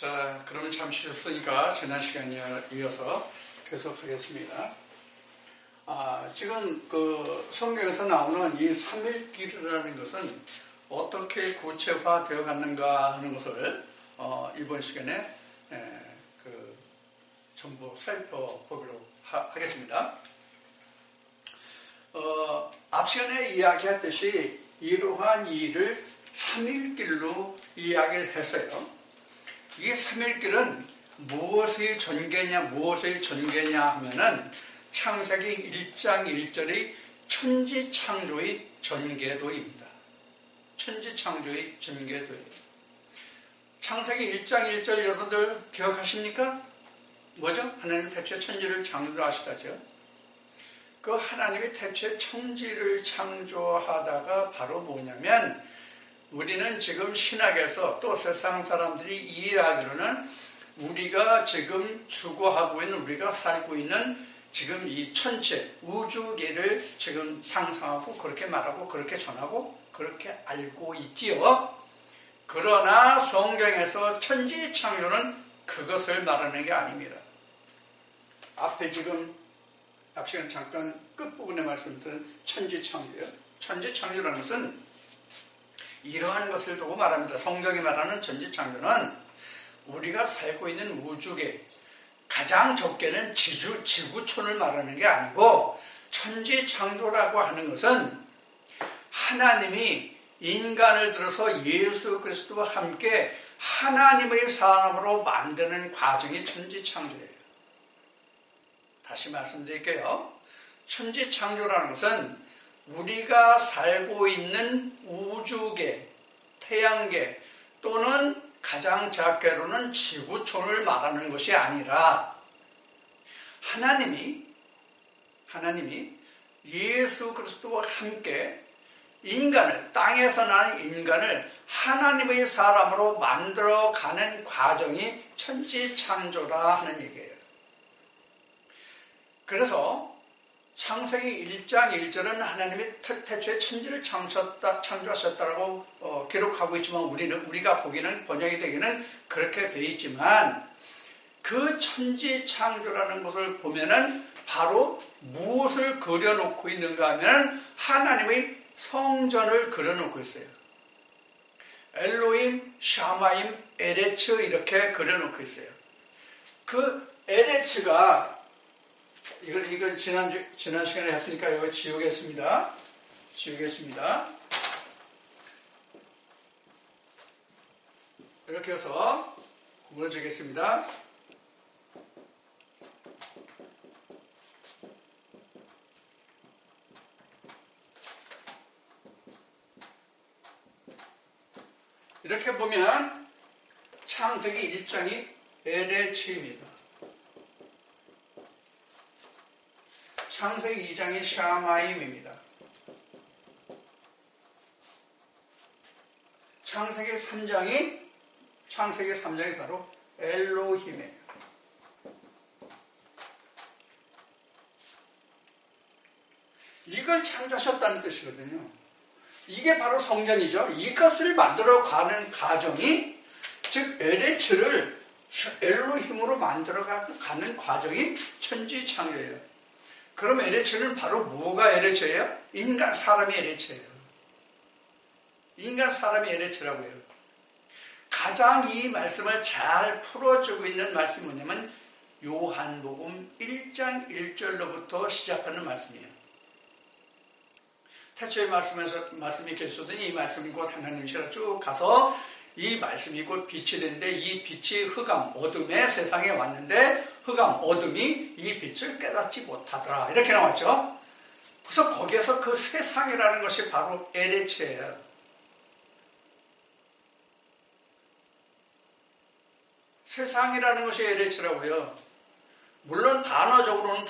자, 그러면 잠시 쉬었으니까 지난 시간에 이어서 계속하겠습니다. 지금 그 성경에서 나오는 이 삼일길이라는 것은 어떻게 구체화되어 갔는가 하는 것을 이번 시간에 전부 살펴보기로 하겠습니다. 앞 시간에 이야기했듯이 이러한 일을 삼일길로 이야기를 했어요. 이 삼일길은 무엇의 전개냐 하면은 창세기 1장 1절의 천지창조의 전개도입니다. 천지창조의 전개도예요. 창세기 1장 1절 여러분들 기억하십니까? 뭐죠? 하나님 태초에 천지를 창조하시다죠. 그 하나님이 태초에 천지를 창조하다가 바로 뭐냐면, 우리는 지금 신학에서 또 세상 사람들이 이해하기로는 우리가 지금 추구하고 있는, 우리가 살고 있는 지금 이 천체, 우주계를 지금 상상하고 그렇게 말하고 그렇게 전하고 그렇게 알고 있지요. 그러나 성경에서 천지창조는 그것을 말하는 게 아닙니다. 앞에 지금 앞 시간 잠깐 끝부분에 말씀드린 천지창조예요. 천지창조라는 것은 이러한 것을 두고 말합니다. 성경이 말하는 천지창조는 우리가 살고 있는 우주계, 가장 적게는 지구촌을 말하는 게 아니고, 천지창조라고 하는 것은 하나님이 인간을 들어서 예수 그리스도와 함께 하나님의 사람으로 만드는 과정이 천지창조예요. 다시 말씀드릴게요. 천지창조라는 것은 우리가 살고 있는 우주계, 태양계 또는 가장 작게로는 지구촌을 말하는 것이 아니라, 하나님이 예수 그리스도와 함께 인간을, 땅에서 나는 인간을 하나님의 사람으로 만들어가는 과정이 천지창조다 하는 얘기예요. 그래서 창세기 1장 1절은 하나님이 태초에 천지를 창조하셨다라고 기록하고 있지만, 우리가 보기에는, 번역이 되기는 그렇게 돼 있지만, 그 천지 창조라는 것을 보면은 바로 무엇을 그려놓고 있는가 하면 하나님의 성전을 그려놓고 있어요. 엘로힘, 샤마임, 에레츠 이렇게 그려놓고 있어요. 그 에레츠가 이건 지난 시간에 했으니까 이거 지우겠습니다. 이렇게 해서 구분을 지겠습니다. 이렇게 보면 창세기 1장이 에레츠입니다. 창세기 2장이 샤마임입니다. 창세기 3장이 바로 엘로힘이에요. 이걸 창조하셨다는 뜻이거든요. 이게 바로 성전이죠. 이것을 만들어가는 과정이, 즉 에레츠를 엘로힘으로 만들어가는 과정이 천지창조예요. 그럼 에레츠는 바로 뭐가 에레츠예요? 사람이 에레츠예요. 사람이 에레츠라고 해요. 가장 이 말씀을 잘 풀어주고 있는 말씀이 뭐냐면 요한복음 1장 1절로부터 시작하는 말씀이에요. 태초에 말씀이 계셨으니 이 말씀이 곧 하나님이시라 쭉 가서 이 말씀이 곧 빛이 되는데, 이 빛이 흑암, 어둠의 세상에 왔는데 흑암, 어둠이 이 빛을 깨닫지 못하더라. 이렇게 나왔죠. 그래서 거기에서 그 세상이라는 것이 바로 에레츠예요. 세상이라는 것이 에레츠라고요. 물론 단어적으로는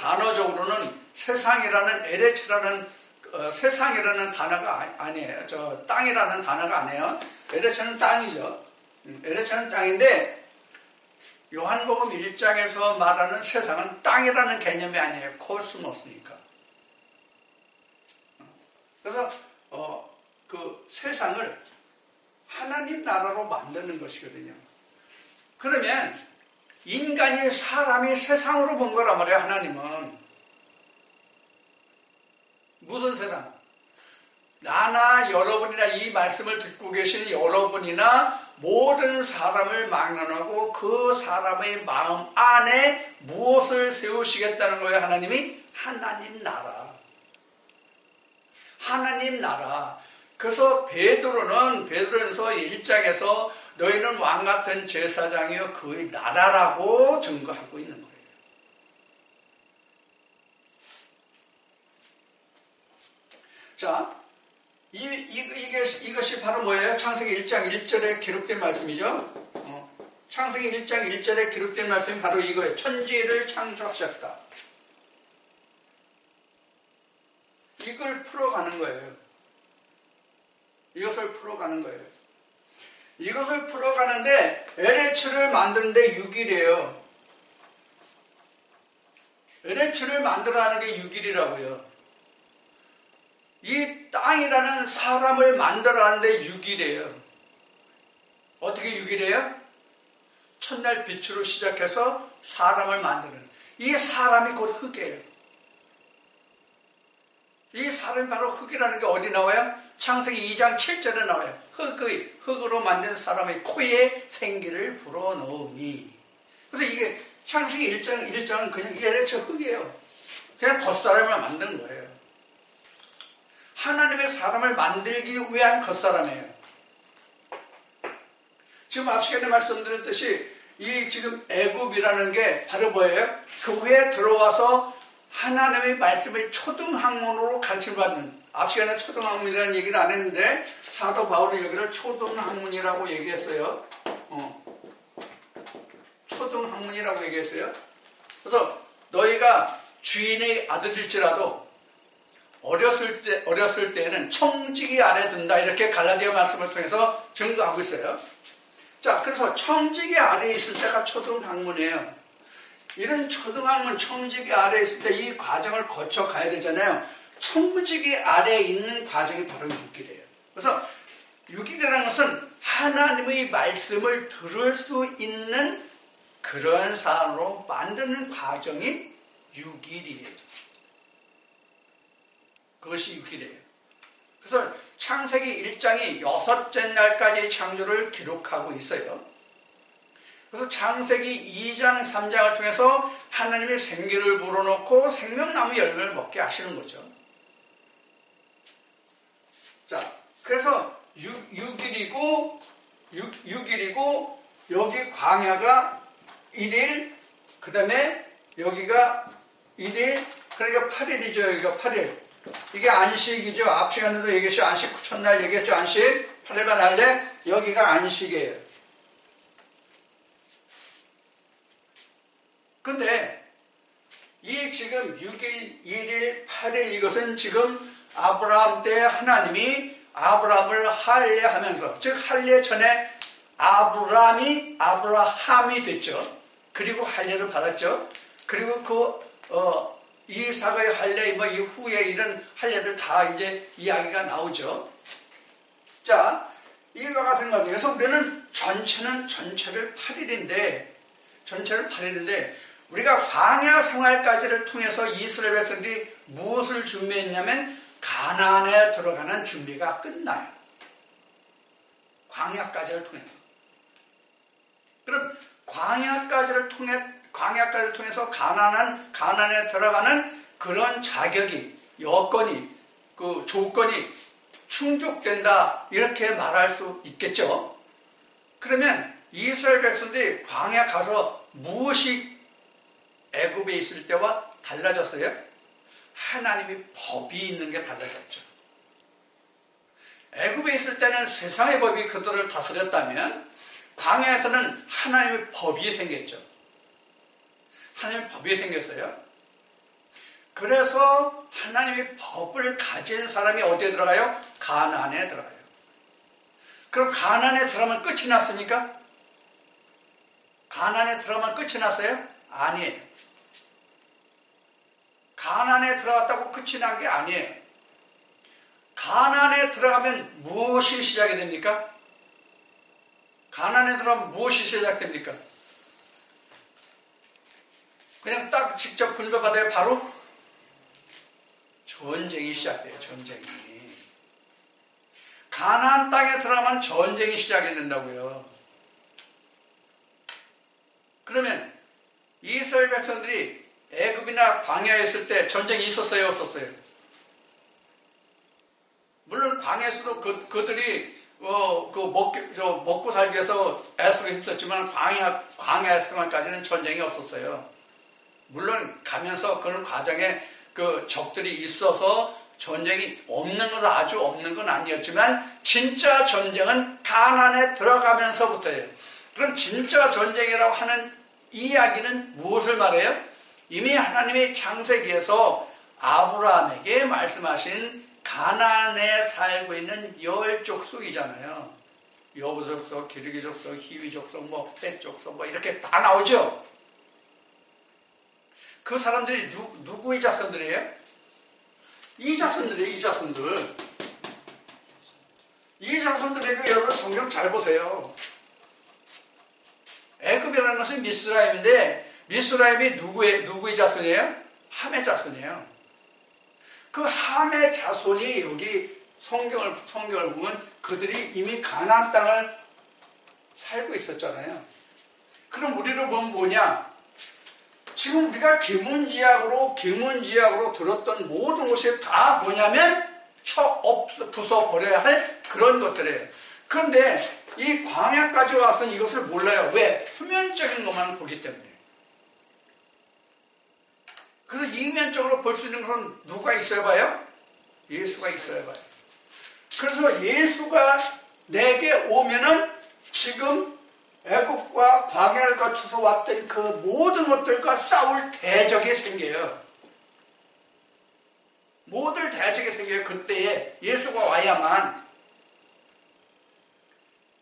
세상이라는 에레츠라는 세상이라는 단어가 아니에요. 땅이라는 단어가 아니에요. 에레츠는 땅이죠. 에레츠는 땅인데, 요한복음 1장에서 말하는 세상은 땅이라는 개념이 아니에요. 코스모스니까. 그래서 그 세상을 하나님 나라로 만드는 것이거든요. 그러면 인간이 사람이 세상으로 본 거란 말이에요. 하나님은. 무슨 세상? 나나 여러분이나 이 말씀을 듣고 계신 여러분이나 모든 사람을 막론하고 그 사람의 마음 안에 무엇을 세우시겠다는 거예요? 하나님이? 하나님 나라. 하나님 나라. 그래서 베드로전서 1장에서 너희는 왕같은 제사장이요 그의 나라라고 증거하고 있는 거예요. 자, 이것이 바로 뭐예요? 창세기 1장 1절에 기록된 말씀이죠. 창세기 1장 1절에 기록된 말씀이 바로 이거예요. 천지를 창조하셨다. 이걸 풀어가는 거예요. 이것을 풀어가는 거예요. 이것을 풀어가는데 LH를 만드는데 6일이에요. LH를 만들어가는 게 6일이라고요. 이 땅이라는 사람을 만들어가는데 6일이에요. 어떻게 6일이에요? 첫날 빛으로 시작해서 사람을 만드는. 이 사람이 곧 흙이에요. 이 사람이 바로 흙이라는 게 어디 나와요? 창세기 2장 7절에 나와요. 흙으로 만든 사람의 코에 생기를 불어넣으니. 그래서 이게 창세기 1장은 그냥 LH 흙이에요. 그냥 겉사람을 만드는 거예요. 하나님의 사람을 만들기 위한 겉사람이에요. 지금 앞 시간에 말씀드렸듯이 이 지금 애굽이라는 게 바로 뭐예요? 교회에 들어와서 하나님의 말씀을 초등학문으로 가르침받는, 앞 시간에 초등학문이라는 얘기를 안 했는데 사도 바울이 여기를 초등학문이라고 얘기했어요. 초등학문이라고 얘기했어요. 그래서 너희가 주인의 아들일지라도 어렸을 때는 청지기 아래 든다, 이렇게 갈라디아 말씀을 통해서 증거하고 있어요. 자, 그래서 청지기 아래에 있을 때가 초등학문이에요. 이런 초등학문, 청지기 아래에 있을 때 이 과정을 거쳐 가야 되잖아요. 청지기 아래에 있는 과정이 바로 6일이에요. 그래서 6일이라는 것은 하나님의 말씀을 들을 수 있는 그러한 사람으로 만드는 과정이 6일이에요. 그것이 6일이에요. 그래서 창세기 1장이 6째 날까지 창조를 기록하고 있어요. 그래서 창세기 2장, 3장을 통해서 하나님의 생기를 불어넣고 생명나무 열매를 먹게 하시는 거죠. 자, 그래서 6일이고 여기 광야가 1일, 그 다음에 여기가 1일, 그러니까 8일이죠. 여기가 8일. 이게 안식이죠. 앞 시간에도 얘기했죠. 안식 첫날 얘기했죠. 안식. 8일간 할래. 여기가 안식이에요. 근데 이 지금 6일, 1일, 8일 이것은 지금 아브라함 때 하나님이 아브라함을 할례하면서, 즉 할례 전에 아브라함이 됐죠. 그리고 할례를 받았죠. 그리고 이삭의 할례, 이후에 이런 할례들 다 이제 이야기가 나오죠. 자, 이와 같은 관계에서 우리는 전체를 8일인데, 우리가 광야 생활까지를 통해서 이스라엘 백성들이 무엇을 준비했냐면 가나안에 들어가는 준비가 끝나요. 광야까지를 통해서. 그럼 광야까지를 통해서 가나안에 들어가는 그런 자격이, 여건이, 그 조건이 충족된다, 이렇게 말할 수 있겠죠. 그러면 이스라엘 백성들이 광야 가서 무엇이 애굽에 있을 때와 달라졌어요? 하나님의 법이 있는 게 달라졌죠. 애굽에 있을 때는 세상의 법이 그들을 다스렸다면 광야에서는 하나님의 법이 생겼죠. 하나님의 법이 생겼어요. 그래서 하나님의 법을 가진 사람이 어디에 들어가요? 가나안에 들어가요. 그럼 가나안에 들어가면 끝이 났습니까? 가나안에 들어가면 끝이 났어요? 아니에요. 가나안에 들어갔다고 끝이 난 게 아니에요. 가나안에 들어가면 무엇이 시작이 됩니까? 가나안에 들어가면 무엇이 시작됩니까? 그냥 딱 직접 분배받아야 바로 전쟁이 시작돼요. 전쟁이. 가나안 땅에 들어가면 전쟁이 시작이 된다고요. 그러면 이스라엘 백성들이 애굽이나 광야에 있을 때 전쟁이 있었어요? 없었어요? 물론 광야에서도 그들이 먹고 살기 위해서 애쓰고 힘썼지만 광야 생활까지는 전쟁이 없었어요. 물론 가면서 그런 과정에 그 적들이 있어서 전쟁이 없는 건 아주 없는 건 아니었지만 진짜 전쟁은 가나안에 들어가면서부터예요. 그럼 진짜 전쟁이라고 하는 이야기는 무엇을 말해요? 이미 하나님의 창세기에서 아브라함에게 말씀하신 가나안에 살고 있는 10족속이잖아요. 여부족속, 기르기족속, 히위족속, 헷족속 이렇게 다 나오죠. 그 사람들이 누구의 자손들이에요? 이 자손들이에요. 이 자손들. 이 자손들에게 여러분 성경 잘 보세요. 애굽이라는 것은 미스라임인데 미스라임이 누구의 자손이에요? 함의 자손이에요. 그 함의 자손이 여기 성경을 보면 그들이 이미 가나안 땅을 살고 있었잖아요. 그럼 우리로 보면 뭐냐? 지금 우리가 기문지약으로 들었던 모든 것이 다 뭐냐면 부숴버려야 할 그런 것들이에요. 그런데 이 광야까지 와서는 이것을 몰라요. 왜? 표면적인 것만 보기 때문에. 그래서 이면적으로 볼 수 있는 것은 누가 있어야 봐요? 예수가 있어야 봐요. 그래서 예수가 내게 오면은 지금 애국과 광야를 거쳐서 왔던 그 모든 것들과 싸울 대적이 생겨요. 모든 대적이 생겨요. 그때에 예수가 와야만.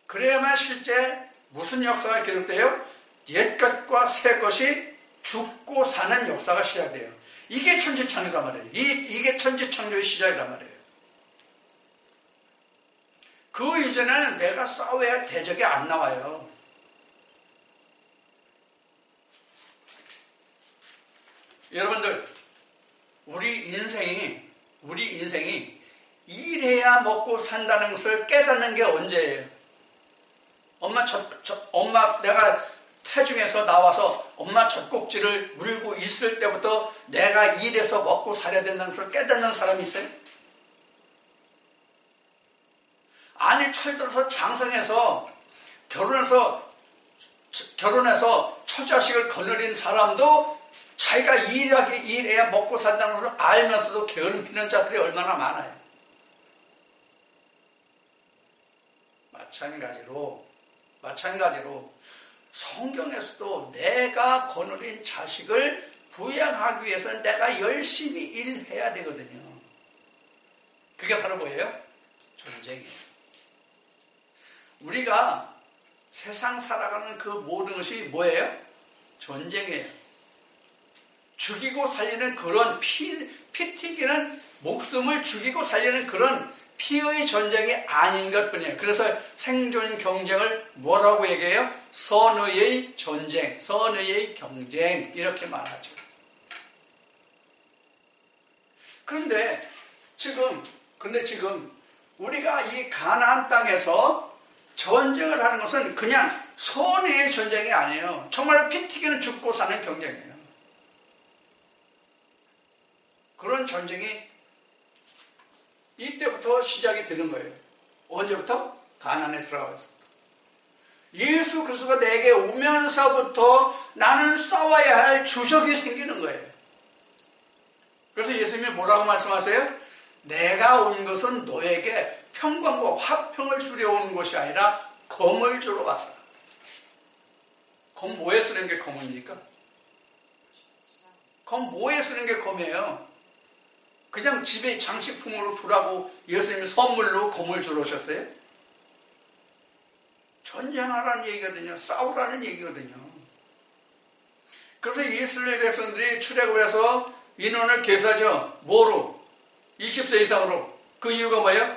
그래야만 실제 무슨 역사가 기록돼요? 옛것과 새것이 죽고 사는 역사가 시작돼요. 이게 천지창조란 말이에요. 이게 천지창조의 시작이란 말이에요. 그 이전에는 내가 싸워야 할 대적이 안 나와요. 여러분들, 우리 인생이 일해야 먹고 산다는 것을 깨닫는 게 언제예요? 엄마 내가 태중에서 나와서 엄마 젖꼭지를 물고 있을 때부터 내가 일해서 먹고 살아야 된다는 것을 깨닫는 사람이 있어요? 아니, 철들어서 장성해서 결혼해서 처자식을 거느린 사람도 자기가 일해야 먹고 산다는 것을 알면서도 게으름 피는 자들이 얼마나 많아요. 마찬가지로 성경에서도 내가 거느린 자식을 부양하기 위해서는 내가 열심히 일해야 되거든요. 그게 바로 뭐예요? 전쟁이에요. 우리가 세상 살아가는 그 모든 것이 뭐예요? 전쟁이에요. 죽이고 살리는 그런 피 튀기는 목숨을 죽이고 살리는 그런 피의 전쟁이 아닌 것뿐이에요. 그래서 생존 경쟁을 뭐라고 얘기해요? 선의의 전쟁, 선의의 경쟁 이렇게 말하죠. 그런데 지금 우리가 이 가나안 땅에서 전쟁을 하는 것은 그냥 선의의 전쟁이 아니에요. 정말 피 튀기는 죽고 사는 경쟁이에요. 그런 전쟁이 이때부터 시작이 되는 거예요. 언제부터? 가나안에 들어가서부터. 예수 그리스도가 내게 오면서부터 나는 싸워야 할 주적이 생기는 거예요. 그래서 예수님이 뭐라고 말씀하세요? 내가 온 것은 너에게 평강과 화평을 주려 온 것이 아니라 검을 주러 왔다. 검 뭐에 쓰는 게 검입니까? 검 뭐에 쓰는 게 검이에요? 그냥 집에 장식품으로 두라고 예수님이 선물로 검을 주러 오셨어요? 전쟁하라는 얘기거든요. 싸우라는 얘기거든요. 그래서 이스라엘 백성들이 출애굽해서 인원을 계수하죠. 뭐로? 20세 이상으로. 그 이유가 뭐예요?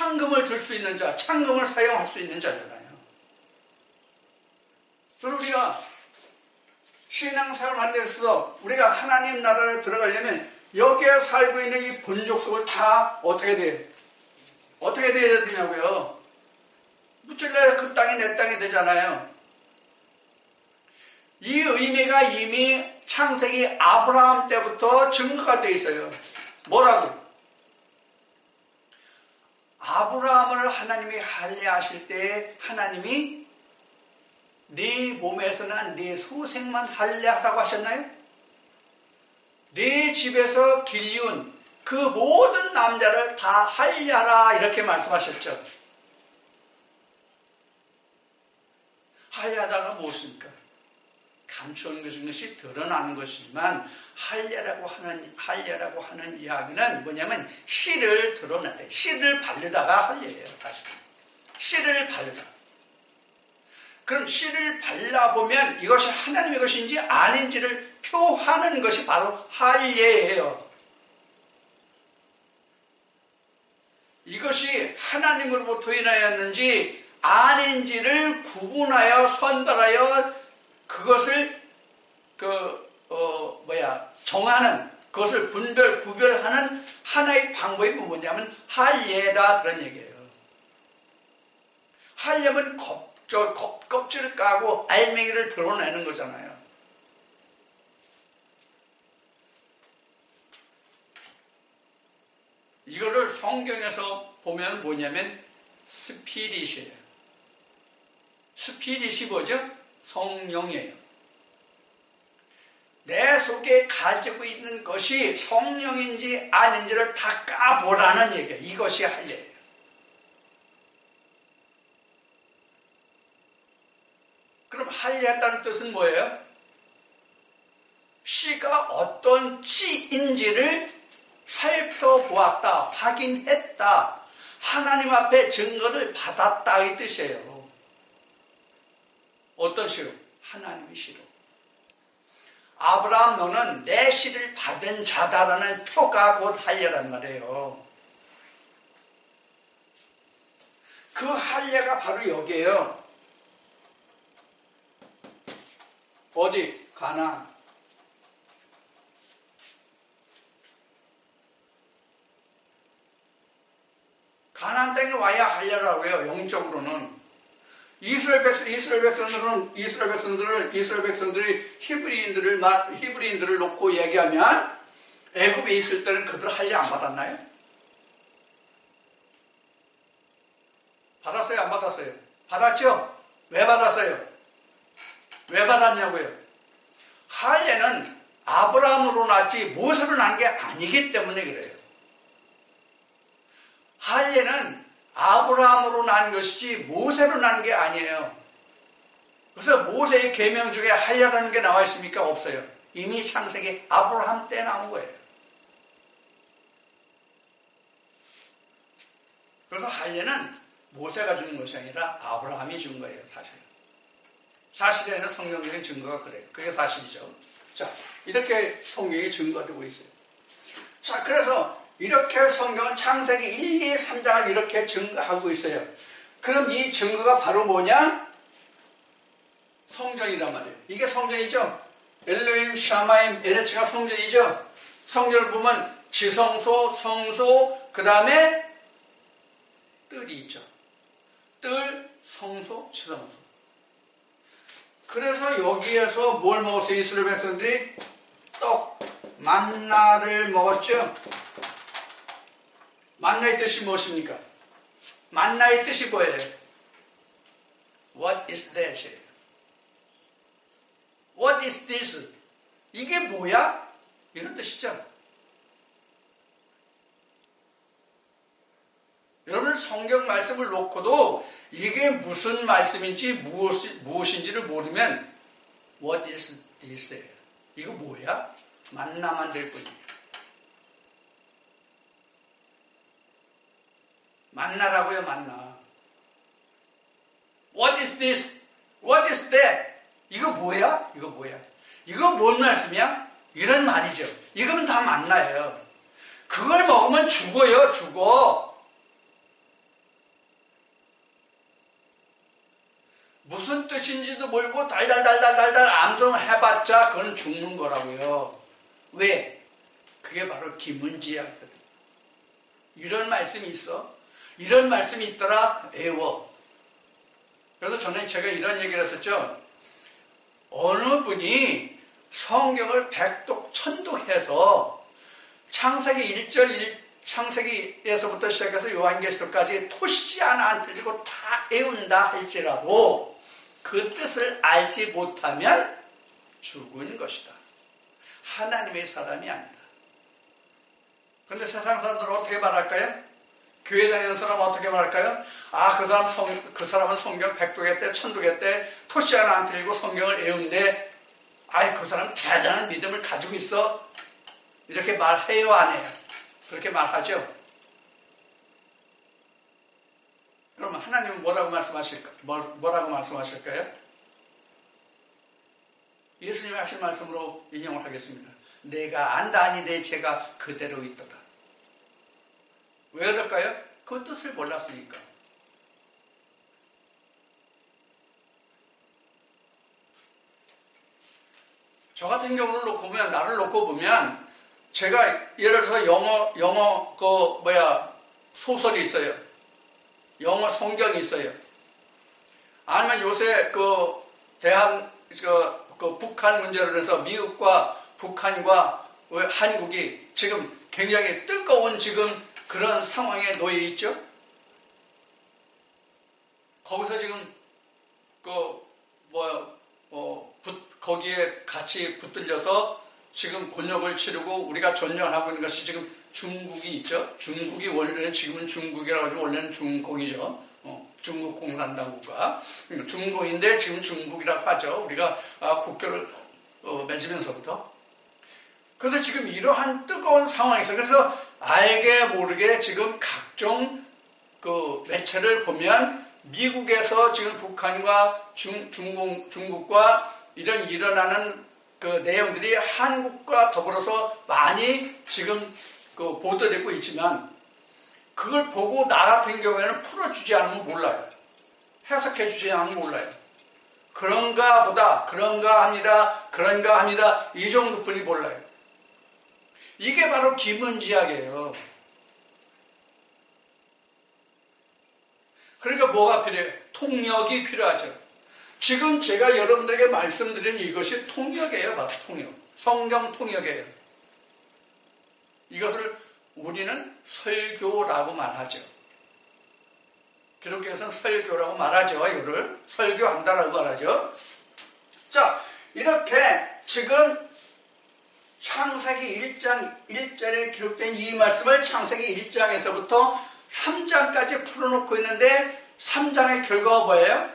창금을 들 수 있는 자, 창금을 사용할 수 있는 자잖아요. 그래서 우리가 신앙생활을 하는 데 있어서 우리가 하나님 나라를 들어가려면 여기에 살고 있는 이 본족 속을 다 어떻게 돼? 어떻게 돼야 되냐고요? 무찔러야 그 땅이 내 땅이 되잖아요. 이 의미가 이미 창세기 아브라함 때부터 증거가 되어 있어요. 뭐라고? 아브라함을 하나님이 할례하실 때 하나님이 네 몸에서 난 네 소생만 할례하라고 하셨나요? 네 집에서 길리운 그 모든 남자를 다 할례하라 이렇게 말씀하셨죠. 할례하다가 무엇입니까? 감추는 것이 드러나는 것이지만 할례라고 하는 이야기는 뭐냐면 씨를 드러낸다. 씨를 바르다가 할례예요. 다시 씨를 바르다. 그럼 씨를 발라보면 이것이 하나님의 것인지 아닌지를 표하는 것이 바로 할례예요. 이것이 하나님으로부터 인하였는지 아닌지를 구분하여 선별하여 그것을 정하는, 그것을 구별하는 하나의 방법이 뭐냐면 할례다 그런 얘기예요. 할례면 껍질을 까고 알맹이를 드러내는 거잖아요. 이거를 성경에서 보면 뭐냐면 스피릿이에요. 스피릿이 뭐죠? 성령이에요. 내 속에 가지고 있는 것이 성령인지 아닌지를 다 까보라는 얘기예요. 이것이 할례예요. 그럼 할례했다는 뜻은 뭐예요? 씨가 어떤 씨인지를 살펴보았다, 확인했다, 하나님 앞에 증거를 받았다 이 뜻이에요. 어떤 씨로? 하나님의 씨로. 아브라함 너는 내 씨를 받은 자다라는 표가 곧 할례란 말이에요. 그 할례가 바로 여기에요. 어디? 가나안. 가나안 땅에 와야 할례라고 해요. 영적으로는. 이스라엘 백성들이 히브리인들을 놓고 얘기하면 애굽에 있을 때는 그들 할례 안 받았나요? 받았어요? 안 받았어요? 받았죠? 왜 받았어요? 왜 받았냐고요? 할례는 아브라함으로 났지 모세로 난 게 아니기 때문에 그래요. 할례는 아브라함으로 난 것이지 모세로 난 게 아니에요. 그래서 모세의 계명 중에 할례라는 게 나와 있습니까? 없어요. 이미 창세기 아브라함 때 나온 거예요. 그래서 할례는 모세가 준 것이 아니라 아브라함이 준 거예요. 사실에는 성경적인 증거가 그래요. 그게 사실이죠. 자, 이렇게 성경이 증거되고 있어요. 자, 그래서 이렇게 성경은 창세기 1, 2, 3장을 이렇게 증거하고 있어요. 그럼 이 증거가 바로 뭐냐? 성전이란 말이에요. 이게 성전이죠. 엘로힘, 샤마임, 에레츠가 성전이죠. 성전을 보면 지성소, 성소, 그 다음에 뜰이 있죠. 뜰, 성소, 지성소. 그래서 여기에서 뭘 먹었어요? 이스라엘 백성들이 떡, 만나를 먹었죠. 만나의 뜻이 무엇입니까? 만나의 뜻이 뭐예요? What is that? What is this? 이게 뭐야? 이런 뜻이죠. 여러분 성경 말씀을 놓고도 이게 무슨 말씀인지 무엇인지를 모르면 What is this? 이거 뭐야? 만나만 될 뿐이에요. 만나라고요, 만나. What is this? What is that? 이거 뭐야? 이거 뭐야? 이거 뭔 말씀이야? 이런 말이죠. 이거는 다 만나예요. 그걸 먹으면 죽어요, 죽어. 무슨 뜻인지도 모르고 달달달달달달 암송해봤자 그건 죽는 거라고요. 왜? 그게 바로 기문지약이거든. 이런 말씀이 있어. 이런 말씀이 있더라. 애워. 그래서 전에 제가 이런 얘기를 했었죠. 어느 분이 성경을 백독 천독해서 창세기 1절 창세기에서부터 시작해서 요한계시록까지 토시 하나 안 틀리고 다 애운다 할지라도 그 뜻을 알지 못하면 죽은 것이다. 하나님의 사람이 아니다. 그런데 세상 사람들은 어떻게 말할까요? 교회 다니는 사람은 어떻게 말할까요? 아, 그 사람은 성경 백독했대, 천독했대, 토시 하나 안 틀리고 성경을 애운데, 아이, 그 사람 대단한 믿음을 가지고 있어. 이렇게 말해요, 안 해요? 그렇게 말하죠. 그러면 하나님은 뭐라고 말씀하실까요? 예수님이 하신 말씀으로 인용을 하겠습니다. 내가 안다니 내 죄가 그대로 있도다. 왜 그럴까요? 그 뜻을 몰랐으니까. 저 같은 경우를 나를 놓고 보면, 제가 예를 들어서 영어 소설이 있어요. 영어 성경이 있어요. 아니면 요새 북한 문제로 해서 미국과 북한과 한국이 지금 굉장히 뜨거운 지금 그런 상황에 놓여 있죠. 거기서 지금 거기에 같이 붙들려서 지금 곤욕을 치르고 우리가 전쟁하고 있는 것이 지금 중국이 있죠. 중국이 원래는 지금은 중국이라고 하지만 원래는 중공이죠. 중국 공산당국가. 중공인데 지금 중국이라고 하죠. 우리가 국교를 맺으면서부터. 그래서 지금 이러한 뜨거운 상황에서 그래서 알게 모르게 지금 각종 매체를 보면 미국에서 지금 북한과 중국과 일어나는 내용들이 한국과 더불어서 많이 지금 보도되고 있지만 그걸 보고 나 같은 경우에는 풀어주지 않으면 몰라요. 해석해주지 않으면 몰라요. 그런가 합니다. 이 정도뿐이 몰라요. 이게 바로 기문지약이에요. 그러니까 뭐가 필요해요? 통역이 필요하죠. 지금 제가 여러분들에게 말씀드린 이것이 통역이에요. 바로 통역. 성경 통역이에요. 이것을 우리는 설교라고 말하죠. 기독교에서는 설교라고 말하죠. 이거를 설교한다라고 말하죠. 자, 이렇게 지금 창세기 1장 1절에 기록된 이 말씀을 창세기 1장에서부터 3장까지 풀어놓고 있는데 3장의 결과가 뭐예요?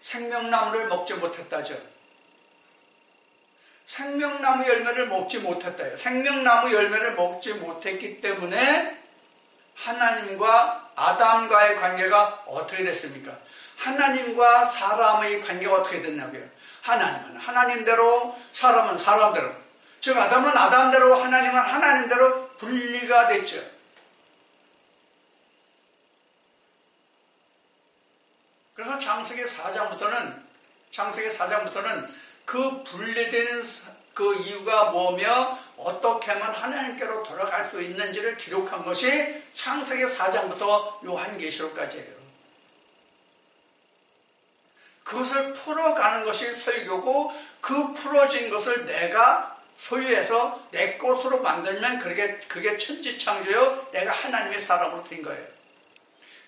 생명나무를 먹지 못했다죠. 생명나무 열매를 먹지 못했다요. 생명나무 열매를 먹지 못했기 때문에 하나님과 아담과의 관계가 어떻게 됐습니까? 하나님과 사람의 관계가 어떻게 됐냐고요. 하나님은 하나님대로, 사람은 사람대로. 즉 아담은 아담대로, 하나님은 하나님대로 분리가 됐죠. 그래서 창세기 4장부터는 그 분리된 그 이유가 뭐며 어떻게 하면 하나님께로 돌아갈 수 있는지를 기록한 것이 창세기 4장부터 요한계시록까지예요. 그것을 풀어가는 것이 설교고 그 풀어진 것을 내가 소유해서 내 것으로 만들면 그게 천지창조요. 내가 하나님의 사람으로 된 거예요.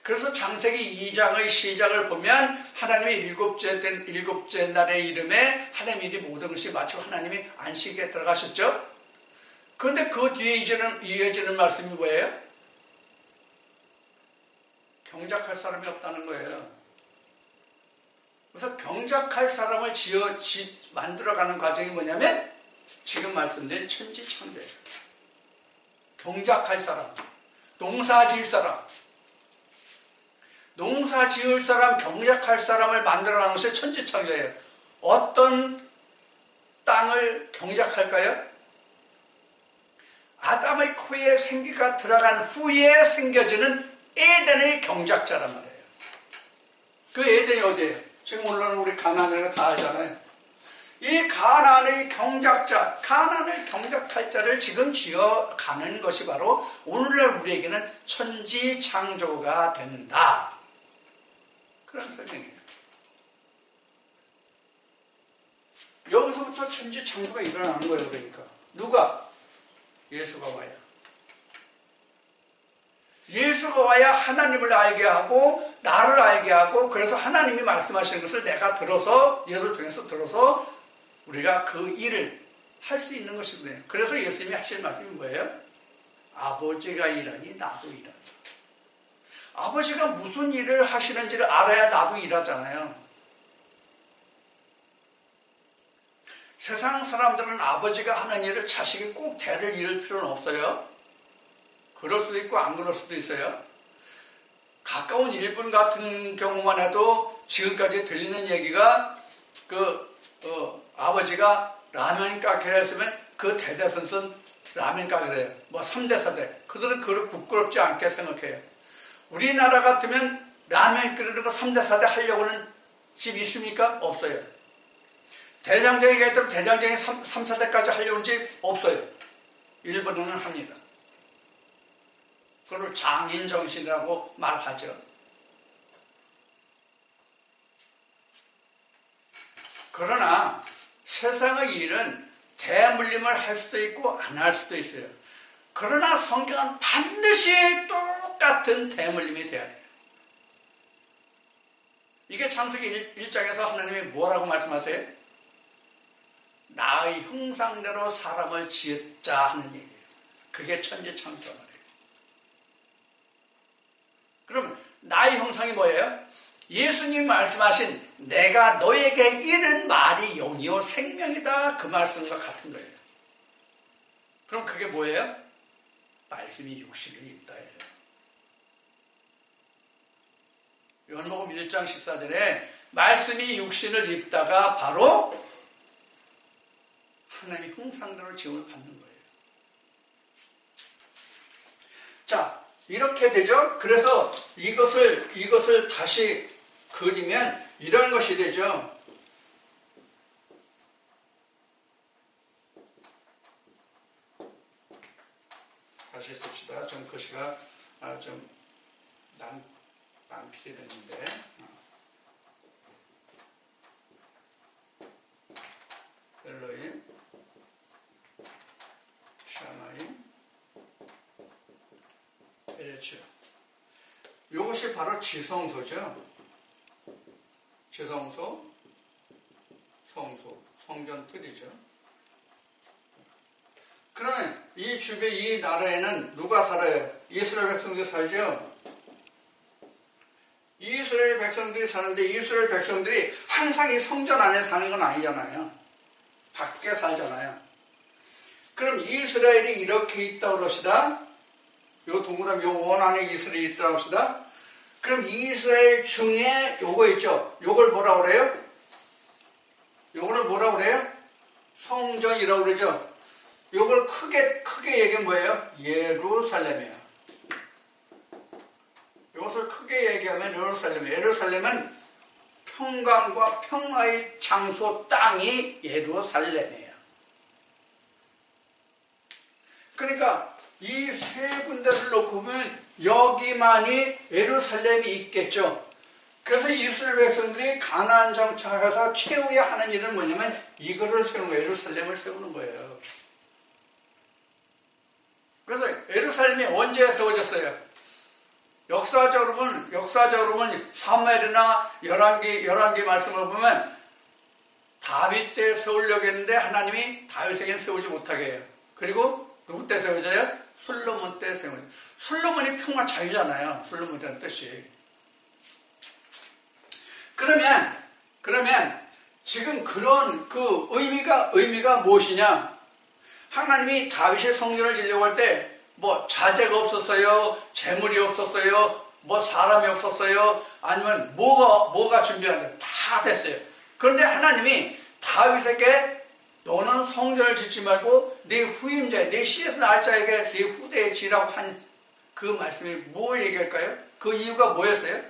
그래서 창세기 2장의 시작을 보면 하나님의 일곱째 날의 이름에 하나님이 모든 것이 마치고 하나님이 안식에 들어가셨죠. 그런데 그 뒤에 이어지는 말씀이 뭐예요? 경작할 사람이 없다는 거예요. 그래서 경작할 사람을 만들어가는 과정이 뭐냐면 지금 말씀드린 천지창조예요. 경작할 사람, 농사 지을 사람, 농사 지을 사람, 경작할 사람을 만들어가는 것이 천지창조예요. 어떤 땅을 경작할까요? 아담의 코에 생기가 들어간 후에 생겨지는 에덴의 경작자란 말이에요. 그 에덴이 어디예요? 지금 물론 우리 가나안을 다 알잖아요. 이 가나안의 경작자, 가나안을 경작할 자를 지금 지어가는 것이 바로 오늘날 우리에게는 천지창조가 된다. 그런 설명이에요. 여기서부터 천지창조가 일어나는 거예요. 그러니까 누가? 예수가 와야. 예수가 와야 하나님을 알게 하고 나를 알게 하고, 그래서 하나님이 말씀하시는 것을 내가 들어서, 예수를 통해서 들어서 우리가 그 일을 할 수 있는 것이거든요. 그래서 예수님이 하시는 말씀이 뭐예요? 아버지가 일하니 나도 일한다. 아버지가 무슨 일을 하시는지를 알아야 나도 일하잖아요. 세상 사람들은 아버지가 하는 일을 자식이 꼭 대를 이을 필요는 없어요. 그럴 수도 있고 안 그럴 수도 있어요. 가까운 일본 같은 경우만 해도 지금까지 들리는 얘기가 아버지가 라면 가게를 했으면 그 대대손손 라면 가게를 해요. 뭐 3대 4대. 그들은 그걸 부끄럽지 않게 생각해요. 우리나라 같으면 라면 끓이는 거 3대 4대 하려고 하는 집 있습니까? 없어요. 대장장이가 있다면 대장장이 3, 4대까지 하려고 하는 집 없어요. 일본은 합니다. 그걸 장인정신이라고 말하죠. 그러나 세상의 일은 대물림을 할 수도 있고 안 할 수도 있어요. 그러나 성경은 반드시 똑같은 대물림이 돼야 돼요. 이게 창세기 1장에서 하나님이 뭐라고 말씀하세요? 나의 형상대로 사람을 지었자 하는 얘기예요. 그게 천지창조란 말이에요. 그럼 나의 형상이 뭐예요? 예수님 말씀하신 내가 너에게 이른 말이 영이요 생명이다, 그 말씀과 같은 거예요. 그럼 그게 뭐예요? 말씀이 육신을 입다예요. 요한복음 1장 14절에 말씀이 육신을 입다가 바로 하나님의 형상대로 지음을 받는 거예요. 자, 이렇게 되죠. 그래서 이것을 다시 그리면 이런 것이 되죠. 다시 씁시다. 좀 글씨가 좀 난필이 됐는데. 엘로임, 샤마임, 에레츠. 이것이 바로 지성소죠. 지성소, 성소, 성전 틀이죠. 그러면 이 주변 이 나라에는 누가 살아요? 이스라엘 백성들이 살죠. 이스라엘 백성들이 사는데 이스라엘 백성들이 항상 이 성전 안에 사는 건 아니잖아요. 밖에 살잖아요. 그럼 이스라엘이 이렇게 있다고 그럽시다. 요 동그라미 요 원 안에 이스라엘이 있다고 합시다. 그럼 이스라엘 중에 요거 있죠. 요걸 뭐라고 그래요? 요거를 뭐라고 그래요? 성전이라고 그러죠. 요걸 크게 얘기하면 뭐예요? 예루살렘이에요. 이것을 크게 얘기하면 예루살렘이에요. 예루살렘은 평강과 평화의 장소, 땅이 예루살렘이에요. 그러니까 이 세 군데를 놓고 보면 여기만이 예루살렘이 있겠죠. 그래서 이스라엘 백성들이 가나안 정착해서 최후에 하는 일은 뭐냐면 이거를 세우는 거예요. 예루살렘을 세우는 거예요. 그래서 예루살렘이 언제 세워졌어요? 역사적으로 보면 사무엘이나 열왕기 말씀을 보면 다윗 때 세우려고 했는데 하나님이 다윗에게는 세우지 못하게 해요. 그리고 누구 때 세워져요? 솔로몬 때 세워져요. 솔로몬이 평화 자유잖아요. 솔로몬이라는 뜻이. 그러면 지금 그런 그 의미가 무엇이냐? 하나님이 다윗의 성전을 지으려고 할 때 뭐 자재가 없었어요, 재물이 없었어요, 뭐 사람이 없었어요, 아니면 뭐가 준비하는 다 됐어요. 그런데 하나님이 다윗에게 너는 성전을 짓지 말고 네 후임자, 네 씨에서 날 자에게 네 후대에 지라고 한 그 말씀이 뭘 얘기할까요? 그 이유가 뭐였어요?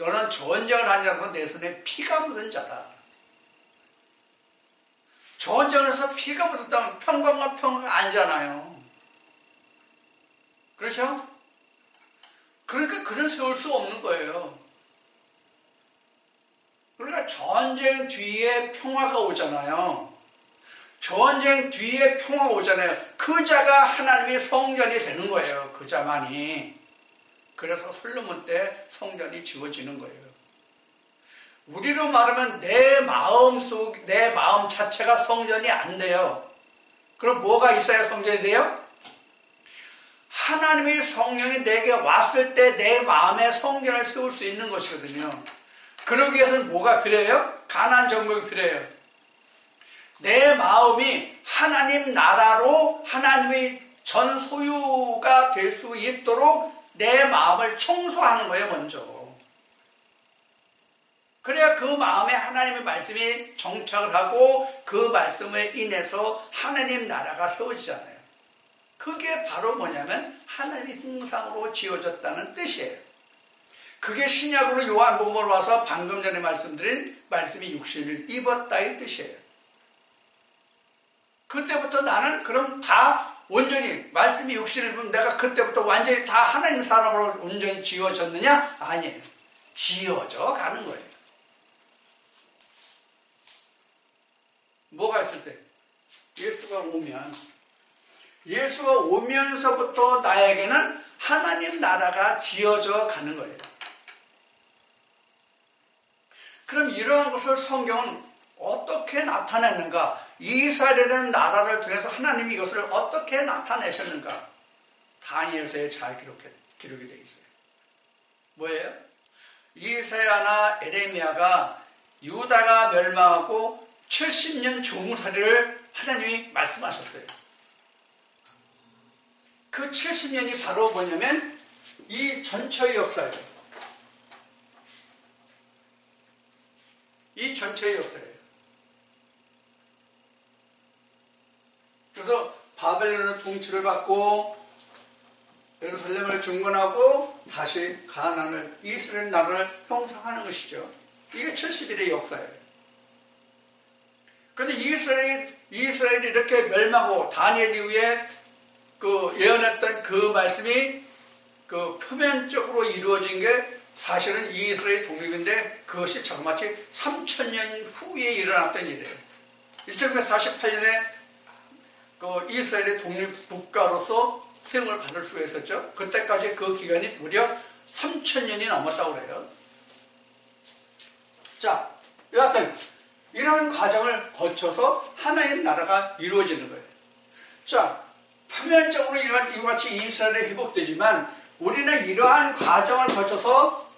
너는 전쟁을 한 자로서 내 손에 피가 묻은 자다. 전쟁을 해서 피가 묻었다면 평강과 평화가 아니잖아요. 그렇죠? 그러니까 그는 세울 수 없는 거예요. 그러니까 전쟁 뒤에 평화가 오잖아요. 전쟁 뒤에 평화가 오잖아요. 그 자가 하나님의 성전이 되는 거예요. 그 자만이. 그래서 솔로몬 때 성전이 지어지는 거예요. 우리로 말하면 내 마음 자체가 성전이 안 돼요. 그럼 뭐가 있어야 성전이 돼요? 하나님의 성령이 내게 왔을 때 내 마음에 성전을 세울 수 있는 것이거든요. 그러기 위해서는 뭐가 필요해요? 가나안 정복이 필요해요. 내 마음이 하나님 나라로 하나님의 전 소유가 될 수 있도록 내 마음을 청소하는 거예요, 먼저. 그래야 그 마음에 하나님의 말씀이 정착을 하고 그 말씀에 인해서 하나님 나라가 세워지잖아요. 그게 바로 뭐냐면 하나님의 형상으로 지어졌다는 뜻이에요. 그게 신약으로 요한복음으로 와서 방금 전에 말씀드린 말씀이 육신을 입었다 이 뜻이에요. 그때부터 나는 그럼 다 온전히 말씀이 육신을 입으면 내가 그때부터 완전히 다 하나님 사람으로 온전히 지어졌느냐? 아니에요. 지어져 가는 거예요. 뭐가 있을 때? 예수가 오면서부터 나에게는 하나님 나라가 지어져 가는 거예요. 그럼 이러한 것을 성경은 어떻게 나타냈는가? 이스라엘이라는 나라를 통해서 하나님이 이것을 어떻게 나타내셨는가? 다니엘서에 잘 기록이 되어 있어요. 뭐예요? 이사야나 에레미야가 유다가 멸망하고 70년 종살이를 하나님이 말씀하셨어요. 그 70년이 바로 뭐냐면 이 전체의 역사예요. 이 전체의 역사예요. 그래서 바벨론의 통치를 받고 예루살렘을 중건하고 다시 가나안을 이스라엘 나라를 형성하는 것이죠. 이게 70일의 역사예요. 그런데 이스라엘이 이렇게 멸망하고 다니엘 이후에 그 예언했던 그 말씀이 그 표면적으로 이루어진 게 사실은 이스라엘 독립인데 그것이 자그마치 3000년 후에 일어났던 일이에요. 1948년에 그 이스라엘의 독립 국가로서 수용을 받을 수가 있었죠. 그때까지 그 기간이 무려 3000년이 넘었다고 그래요. 자, 여하튼 이런 과정을 거쳐서 하나님 나라가 이루어지는 거예요. 자, 표면적으로 이와 같이 이스라엘이 회복되지만 우리는 이러한 과정을 거쳐서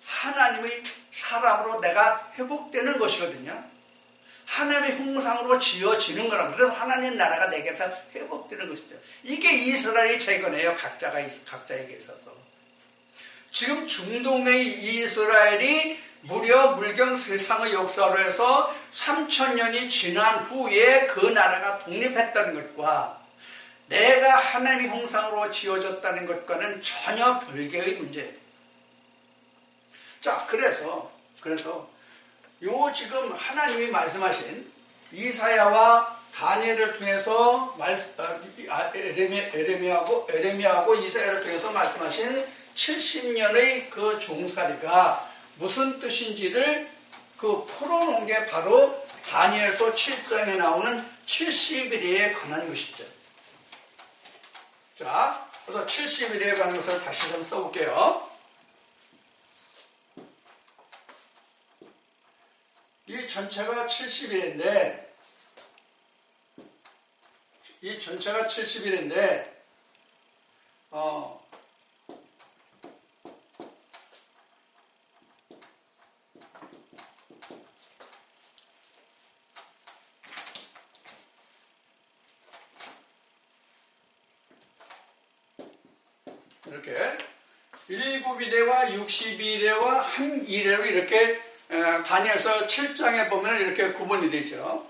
하나님의 사람으로 내가 회복되는 것이거든요. 하나님의 형상으로 지어지는 거라고. 그래서 하나님 나라가 내게서 회복되는 것이죠. 이게 이스라엘의 재건이에요. 각자에게 있어서. 지금 중동의 이스라엘이 무려 물경 세상의 역사로 해서 3000년이 지난 후에 그 나라가 독립했다는 것과 내가 하나님의 형상으로 지어졌다는 것과는 전혀 별개의 문제예요. 자, 그래서 요 지금 하나님이 말씀하신 이사야와 다니엘을 통해서 에레미야하고 이사야를 통해서 말씀하신 70년의 그 종살이가 무슨 뜻인지를 그 풀어놓은 게 바로 다니엘서 7장에 나오는 70일에 관한 것이죠. 자, 그래서 70일에 관한 것을 다시 좀 써볼게요. 이 전체가 70일인데, 이렇게 7일에와 60일에와 한 일회로 이렇게 다니엘서 7장에 보면 이렇게 구분이 되죠.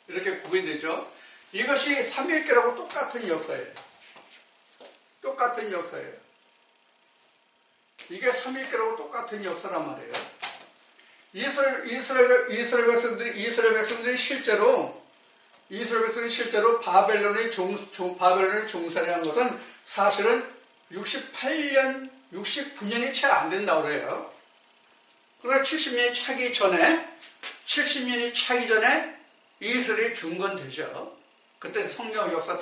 이렇게 구분이 되죠. 이것이 삼일계라고 똑같은 역사예요. 이게 3일절하고 똑같은 역사란 말이에요. 이스라엘 백성들이 실제로 바벨론의 종살이한 것은 사실은 69년이 채 안 된다고 그래요. 그러니까 70년이 차기 전에 이스라엘이 중건되죠. 그때 성경 역사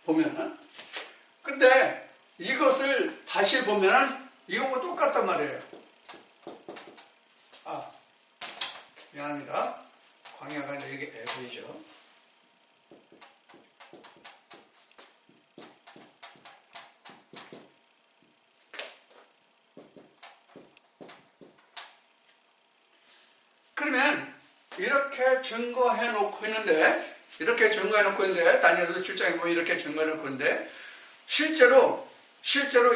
보면은. 근데 이것을 다시 보면은 이거하고 똑같단 말이에요. 미안합니다. 광야가 이게 보이죠. 그러면 이렇게 증거해 놓고 있는데 다니엘서 7장에 보면 이렇게 증거해 놓고 있는데 실제로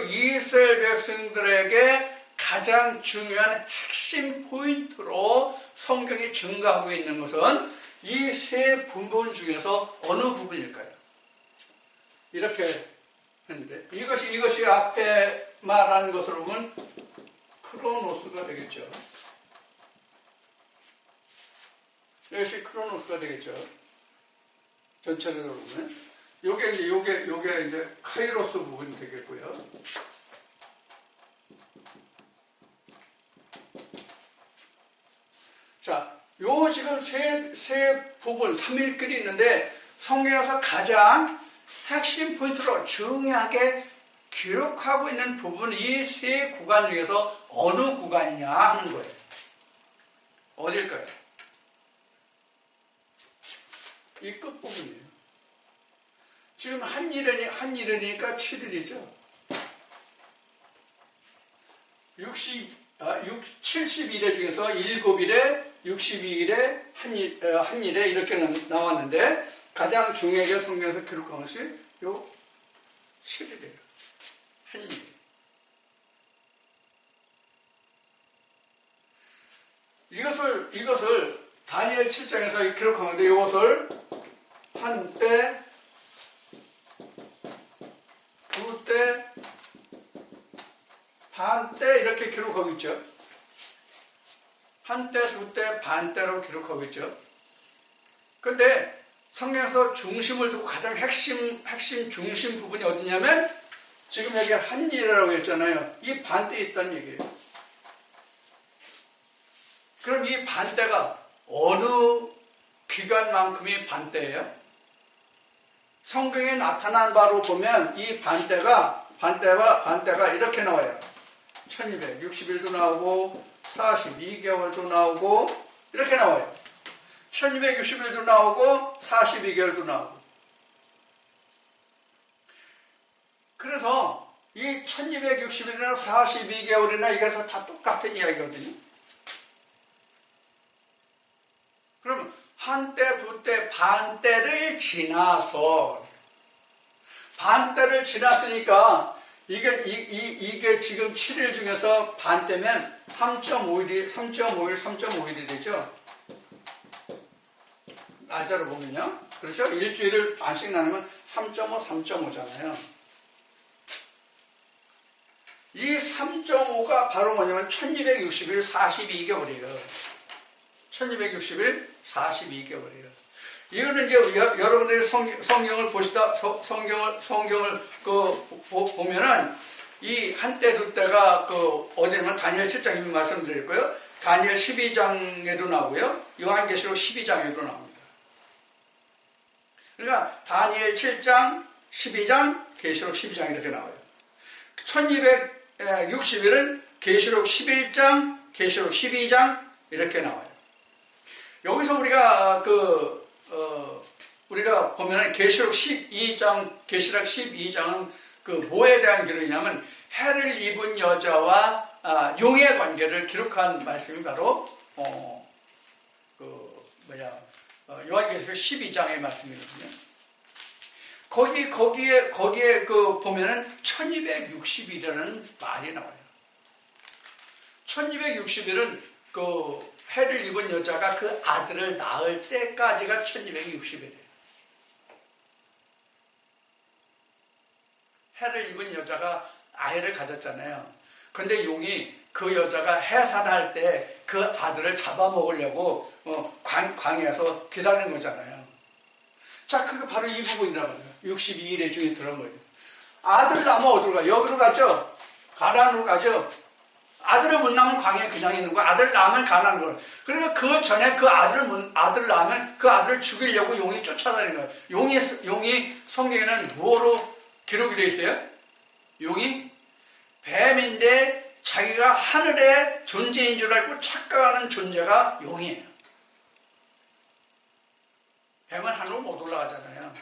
이스라엘 백성들에게 가장 중요한 핵심 포인트로 성경이 증거하고 있는 것은 이 세 부분 중에서 어느 부분일까요? 이렇게 했는데 이것이 앞에 말한 것으로 보면 크로노스가 되겠죠. 이것이 크로노스가 되겠죠. 전체적으로 보면 요게 이제 카이로스 부분이 되겠고요. 자, 요 지금 세 부분 3일글이 있는데 성경에서 가장 핵심 포인트로 중요하게 기록하고 있는 부분은 이 세 구간 중에서 어느 구간이냐 하는 거예요. 어딜까요? 이 끝부분이에요. 지금 한일이니까 7일이죠. 70일에 중에서 7일에 62일에 한일에 이렇게 나왔는데 가장 중요하게 성경에서 기록한 것이 요 7일이에요. 한일. 이것을 다니엘 7장에서 기록한 건데 이것을 한때, 두때, 반때 이렇게 기록하고 있죠. 한때, 두때, 반때로 기록하고 있죠. 그런데 성경에서 중심을 두고 가장 핵심 중심 부분이 어디냐면 지금 여기 한일이라고 했잖아요. 이 반때에 있다는 얘기예요. 그럼 이 반때가 어느 기간만큼이 반때예요? 성경에 나타난 바로 보면 이 반때가 이렇게 나와요. 1260일도 나오고 42개월도 나오고 이렇게 나와요. 1260일도 나오고 42개월도 나오고. 그래서 이 1260일이나 42개월이나 이게서 다 똑같은 이야기거든요. 그럼 한때, 두때, 반때를 지났으니까 이게 지금 7일 중에서 반때면 3.5일이 되죠. 날짜로 보면요. 그렇죠? 일주일을 반씩 나누면 3.5잖아요. 이 3.5가 바로 뭐냐면 1260일 42개월이에요. 1260일 42개월이에요. 이거는 이제 여러분들이 성경을 보면은 이 한때 두때가 어디냐면 다니엘 7장에 말씀드렸고요. 다니엘 12장에도 나오고요. 요한계시록 12장에도 나옵니다. 그러니까 다니엘 7장, 12장, 계시록 12장 이렇게 나와요. 1260일은 계시록 11장, 계시록 12장 이렇게 나와요. 여기서 우리가 보면 계시록 12장은 뭐에 대한 기록이냐면 해를 입은 여자와 용의 관계를 기록한 말씀이 바로 요한계시록 12장의 말씀이거든요. 거기에 보면은 1260일이라는 말이 나와요. 1260일은 해를 입은 여자가 그 아들을 낳을 때까지가 1260일이에요. 해를 입은 여자가 아이를 가졌잖아요. 근데 용이 그 여자가 해산할 때 그 아들을 잡아먹으려고 광야에서 기다리는 거잖아요. 자, 그게 바로 이 부분이란 말이에요. 62일의 중에 들어간 거예요. 아들 낳으면 어디로 가요? 여기로 가죠? 가나안으로 가죠? 아들을 못 낳으면 광야에 그냥 있는 거야. 아들 낳으면 가나안으로 가요. 그러니까 그 전에 그 아들 낳으면 그 아들을 죽이려고 용이 쫓아다니는 거예요. 용이 성경에는 뭐로 기록이 되어 있어요? 용이 뱀인데 자기가 하늘의 존재인 줄 알고 착각하는 존재가 용이에요. 뱀은 하늘로 못 올라가잖아요.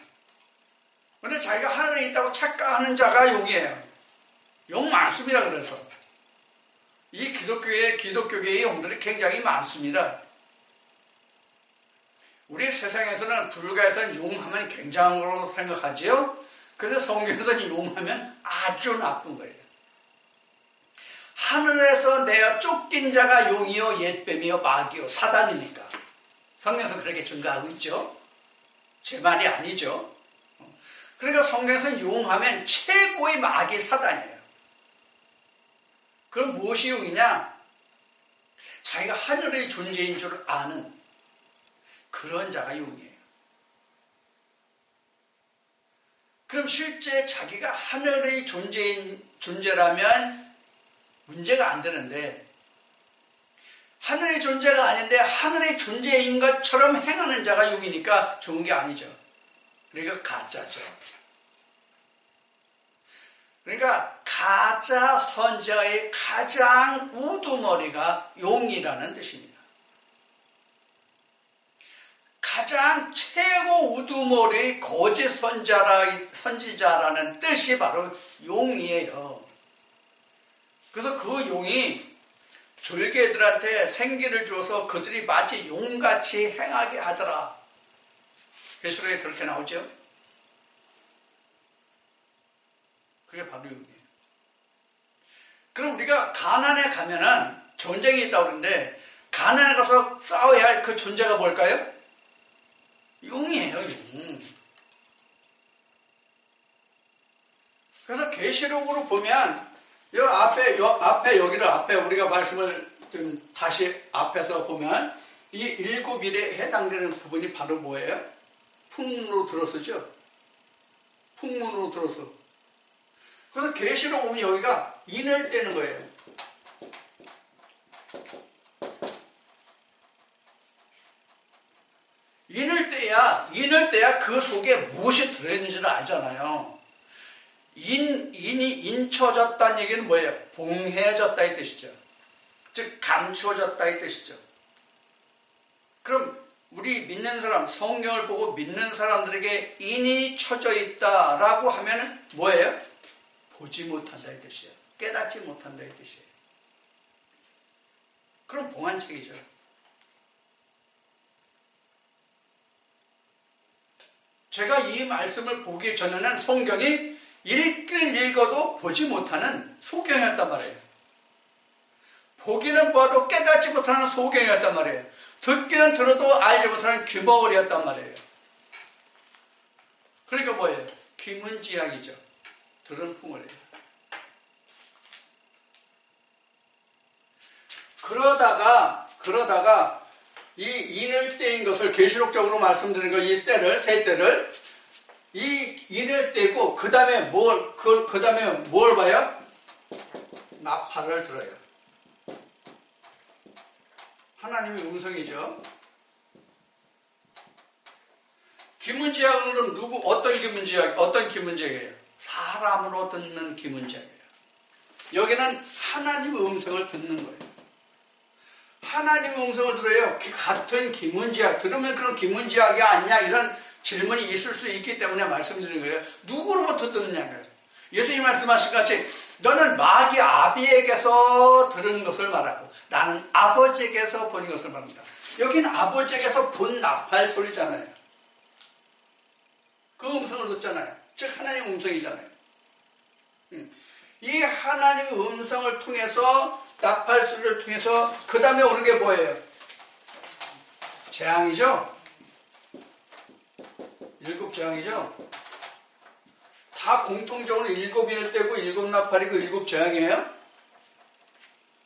그런데 자기가 하늘에 있다고 착각하는 자가 용이에요. 용 많습니다. 그래서 이 기독교계의 용들이 굉장히 많습니다. 우리 세상에서는 불가에서는 용하면 굉장한 거로 생각하지요. 그런데 성경에서는 용하면 아주 나쁜 거예요. 하늘에서 내어 쫓긴 자가 용이요 옛뱀이요 마귀요 사단이니까 성경에서 그렇게 증거하고 있죠. 제 말이 아니죠. 그러니까 성경에서 용하면 최고의 마귀 사단이에요. 그럼 무엇이 용이냐? 자기가 하늘의 존재인 줄 아는 그런 자가 용이에요. 그럼 실제 자기가 하늘의 존재라면 문제가 안 되는데 하늘의 존재가 아닌데 하늘의 존재인 것처럼 행하는 자가 용이니까 좋은 게 아니죠. 그러니까 가짜죠. 그러니까 가짜 선지자의 가장 우두머리가 용이라는 뜻입니다. 가장 최고 우두머리의 거짓 선지자라는 뜻이 바로 용이에요. 그래서 그 용이 졸개들한테 생기를 주어서 그들이 마치 용같이 행하게 하더라. 계시록에 그렇게 나오죠. 그게 바로 용이에요. 그럼 우리가 가나안에 가면은 전쟁이 있다고 그러는데 가나안에 가서 싸워야 할 그 존재가 뭘까요? 용이에요. 용. 그래서 계시록으로 보면 여기를 우리가 말씀을 좀 다시 앞에서 보면 이 7일에 해당되는 부분이 바로 뭐예요? 풍문으로 들었었죠? 풍문으로 들었어. 그래서 계시록 보면 여기가 인을 떼는 거예요. 인을 떼야 그 속에 무엇이 들어있는지를 알잖아요. 인이 인쳐졌다는 얘기는 뭐예요? 봉해졌다 이 뜻이죠. 즉 감추어졌다 이 뜻이죠. 그럼 우리 믿는 사람, 성경을 보고 믿는 사람들에게 인이 쳐져 있다라고 하면 뭐예요? 보지 못한다 이 뜻이에요. 깨닫지 못한다 이 뜻이에요. 그럼 봉한책이죠. 제가 이 말씀을 보기 전에는 성경이 읽긴 읽어도 보지 못하는 소경이었단 말이에요. 보기는 봐도 깨닫지 못하는 소경이었단 말이에요. 듣기는 들어도 알지 못하는 귀머거리였단 말이에요. 그러니까 뭐예요? 귀문지약이죠. 들은 풍월이에요. 그러다가 이 인을 떼인 것을 계시록적으로 말씀드린 거, 이 때를, 세 때를 이 인을 떼고 그 다음에 뭘 봐요? 나팔을 들어요. 하나님의 음성이죠. 기문지약은 어떤 기문지약이에요? 사람으로 듣는 기문지약이에요. 여기는 하나님의 음성을 듣는 거예요. 하나님의 음성을 들어요. 같은 기문지약 들으면 그런 기문지약이 아니냐 이런 질문이 있을 수 있기 때문에 말씀드리는 거예요. 누구로부터 듣느냐고요. 예수님 말씀하신 같이 너는 마귀 아비에게서 들은 것을 말하고 나는 아버지에게서 본 것을 말합니다. 여기는 아버지에게서 본 나팔 소리잖아요. 그 음성을 듣잖아요. 즉 하나님의 음성이잖아요. 이 하나님의 음성을 통해서 나팔 소리를 통해서 그 다음에 오는 게 뭐예요? 재앙이죠? 7 재앙이죠? 다 공통적으로 7인을 떼고 7 나팔이고 7 재앙이에요?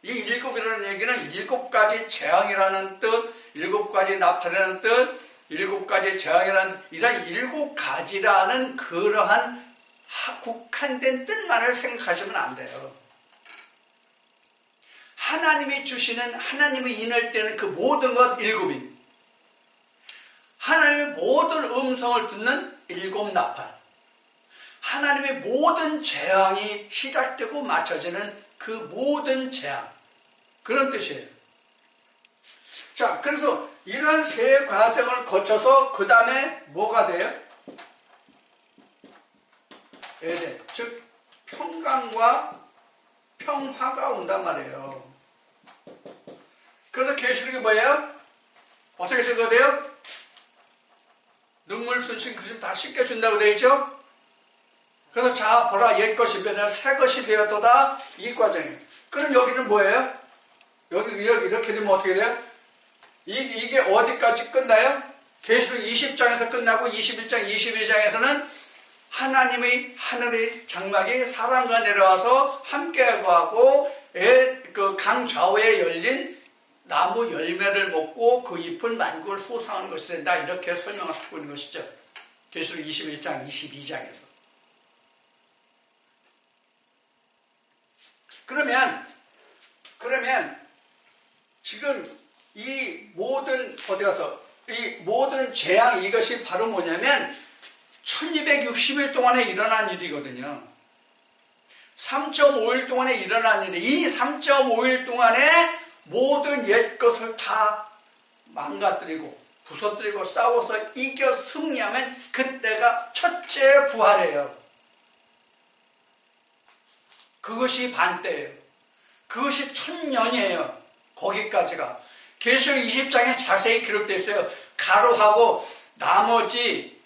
이 일곱이라는 얘기는 일곱 가지 재앙이라는 뜻, 일곱 가지 나팔이라는 뜻, 일곱 가지 재앙이라는 이런 일곱 가지라는 그러한 국한된 뜻만을 생각하시면 안 돼요. 하나님이 주시는 하나님의 인할 때는 그 모든 것 일곱입니다. 하나님의 모든 음성을 듣는 일곱 나팔, 하나님의 모든 재앙이 시작되고 맞춰지는 그 모든 재앙, 그런 뜻이에요. 자, 그래서 이런 세 과정을 거쳐서 그 다음에 뭐가 돼요? 에덴, 즉 평강과 평화가 온단 말이에요. 그래서 계시록이 뭐예요? 어떻게 증거돼요? 눈물, 순신, 그림 다 씻겨준다고 되어 있죠? 그래서 자 보라 옛것이 변하여 새것이 되었도다, 이 과정이에요. 그럼 여기는 뭐예요? 여기 이렇게 되면 어떻게 돼요? 이게 어디까지 끝나요? 계시록 20장에서 끝나고 21장, 22장에서는 하나님의 하늘의 장막이 사람과 내려와서 함께하고 하고 그 강 좌우에 열린 나무 열매를 먹고 그 잎은 만국을 소상하는 것이 된다, 이렇게 설명을 하고 있는 것이죠. 계시록 21장, 22장에서. 그러면 지금 이 모든 어디 가서 이 모든 재앙, 이것이 바로 뭐냐면 1260일 동안에 일어난 일이거든요. 3.5일 동안에 일어난 일이, 이 3.5일 동안에 모든 옛것을 다 망가뜨리고 부서뜨리고 싸워서 이겨 승리하면 그때가 첫째 부활이에요. 그것이 반때예요. 그것이 천년이에요. 거기까지가 계시록 20장에 자세히 기록되어 있어요. 가로하고 나머지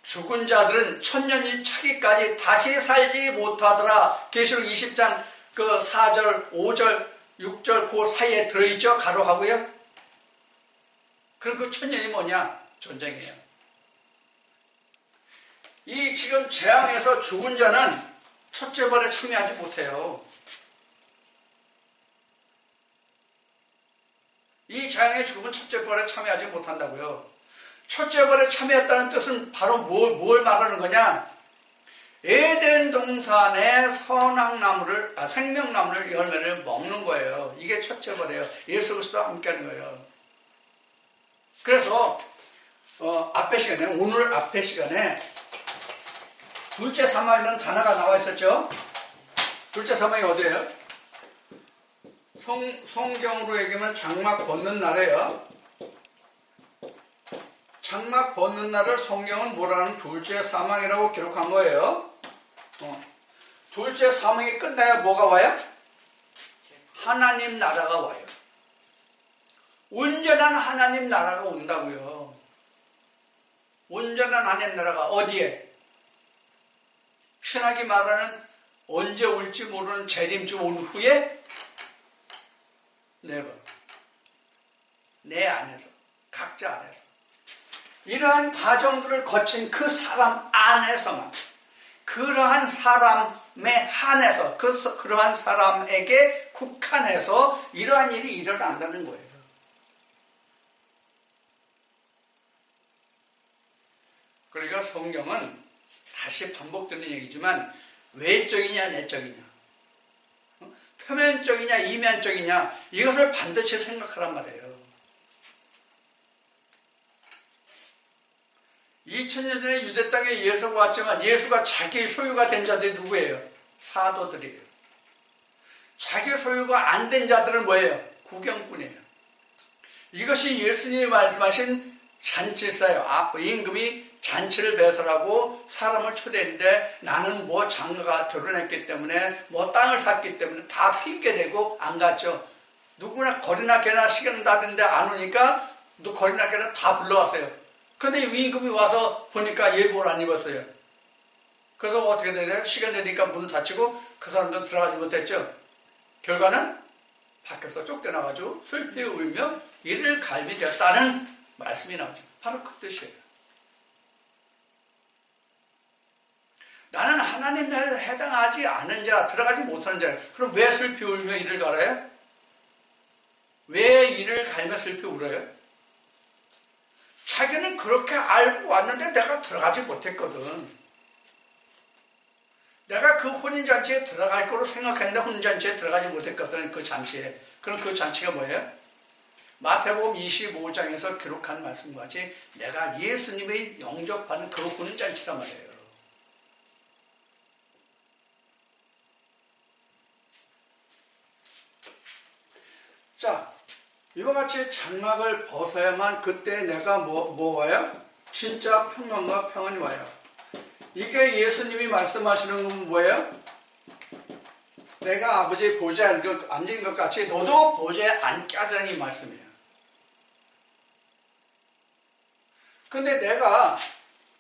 죽은 자들은 천년이 차기까지 다시 살지 못하더라. 계시록 20장 그 4절, 5절, 6절 그 사이에 들어있죠. 가로하고요. 그럼 그 천년이 뭐냐? 전쟁이에요. 이 지금 재앙에서 죽은 자는 첫째 벌에 참여하지 못해요. 이 재앙의 죽음은 첫째 벌에 참여하지 못한다고요. 첫째 벌에 참여했다는 뜻은 바로 뭘 말하는 거냐? 에덴 동산의 선악나무를, 생명나무를 열매를 먹는 거예요. 이게 첫째 벌이에요. 예수 그리스도와 함께하는 거예요. 그래서 앞에 시간에, 오늘 앞에 시간에 둘째 사망이라는 단어가 나와 있었죠. 둘째 사망이 어디예요? 성경으로 얘기하면 장막 벗는 날이에요. 장막 벗는 날을 성경은 뭐라는 둘째 사망이라고 기록한 거예요. 둘째 사망이 끝나야 뭐가 와요? 하나님 나라가 와요. 온전한 하나님 나라가 온다고요. 온전한 하나님 나라가 어디에? 신학이 말하는 언제 올지 모르는 재림주 온 후에 내 안에서, 각자 안에서 이러한 과정들을 거친 그 사람 안에서만, 그러한 사람의 한해서, 그러한 사람에게 국한해서 이러한 일이 일어난다는 거예요. 그러니까 성경은 다시 반복되는 얘기지만 외적이냐 내적이냐, 표면적이냐 이면적이냐, 이것을 반드시 생각하란 말이에요. 2000년 전에 유대 땅에 예수가 왔지만 예수가 자기 소유가 된 자들이 누구예요? 사도들이에요. 자기 소유가 안 된 자들은 뭐예요? 구경꾼이에요. 이것이 예수님이 말씀하신 잔치사예요. 임금이 잔치를 배설하고 사람을 초대했는데 나는 뭐 장가가 결혼했기 때문에 뭐 땅을 샀기 때문에 다 핑계대고 안 갔죠. 누구나 거리나 개나 시간 다 됐는데 안 오니까 거리나 개나 다 불러왔어요. 근데 임금이 와서 보니까 예복을 안 입었어요. 그래서 어떻게 되나요? 시간 되니까 문을 닫히고 그 사람들은 들어가지 못했죠. 결과는 밖에서 쫓겨나가지고 슬피 울며 이를 갈미 되었다는 말씀이 나오죠. 바로 그 뜻이에요. 나는 하나님 나라에 해당하지 않은 자, 들어가지 못하는 자. 그럼 왜 슬피 울며 이를 갈아요? 왜 이를 갈며 슬피 울어요? 자기는 그렇게 알고 왔는데 내가 들어가지 못했거든. 내가 그 혼인잔치에 들어갈 거로 생각했는데 혼인잔치에 들어가지 못했거든. 그 잔치에. 그럼 그 잔치가 뭐예요? 마태복음 25장에서 기록한 말씀과 같이 내가 예수님의 영접하는 그 혼인잔치란 말이에요. 자, 이와 같이 장막을 벗어야만 그때 내가 뭐 와요? 진짜 평안과 평안이 와요. 이게 예수님이 말씀하시는 건 뭐예요? 내가 아버지의 보좌에 앉은 것 같이 너도 보좌에 앉게 하라는 이 말씀이에요. 근데 내가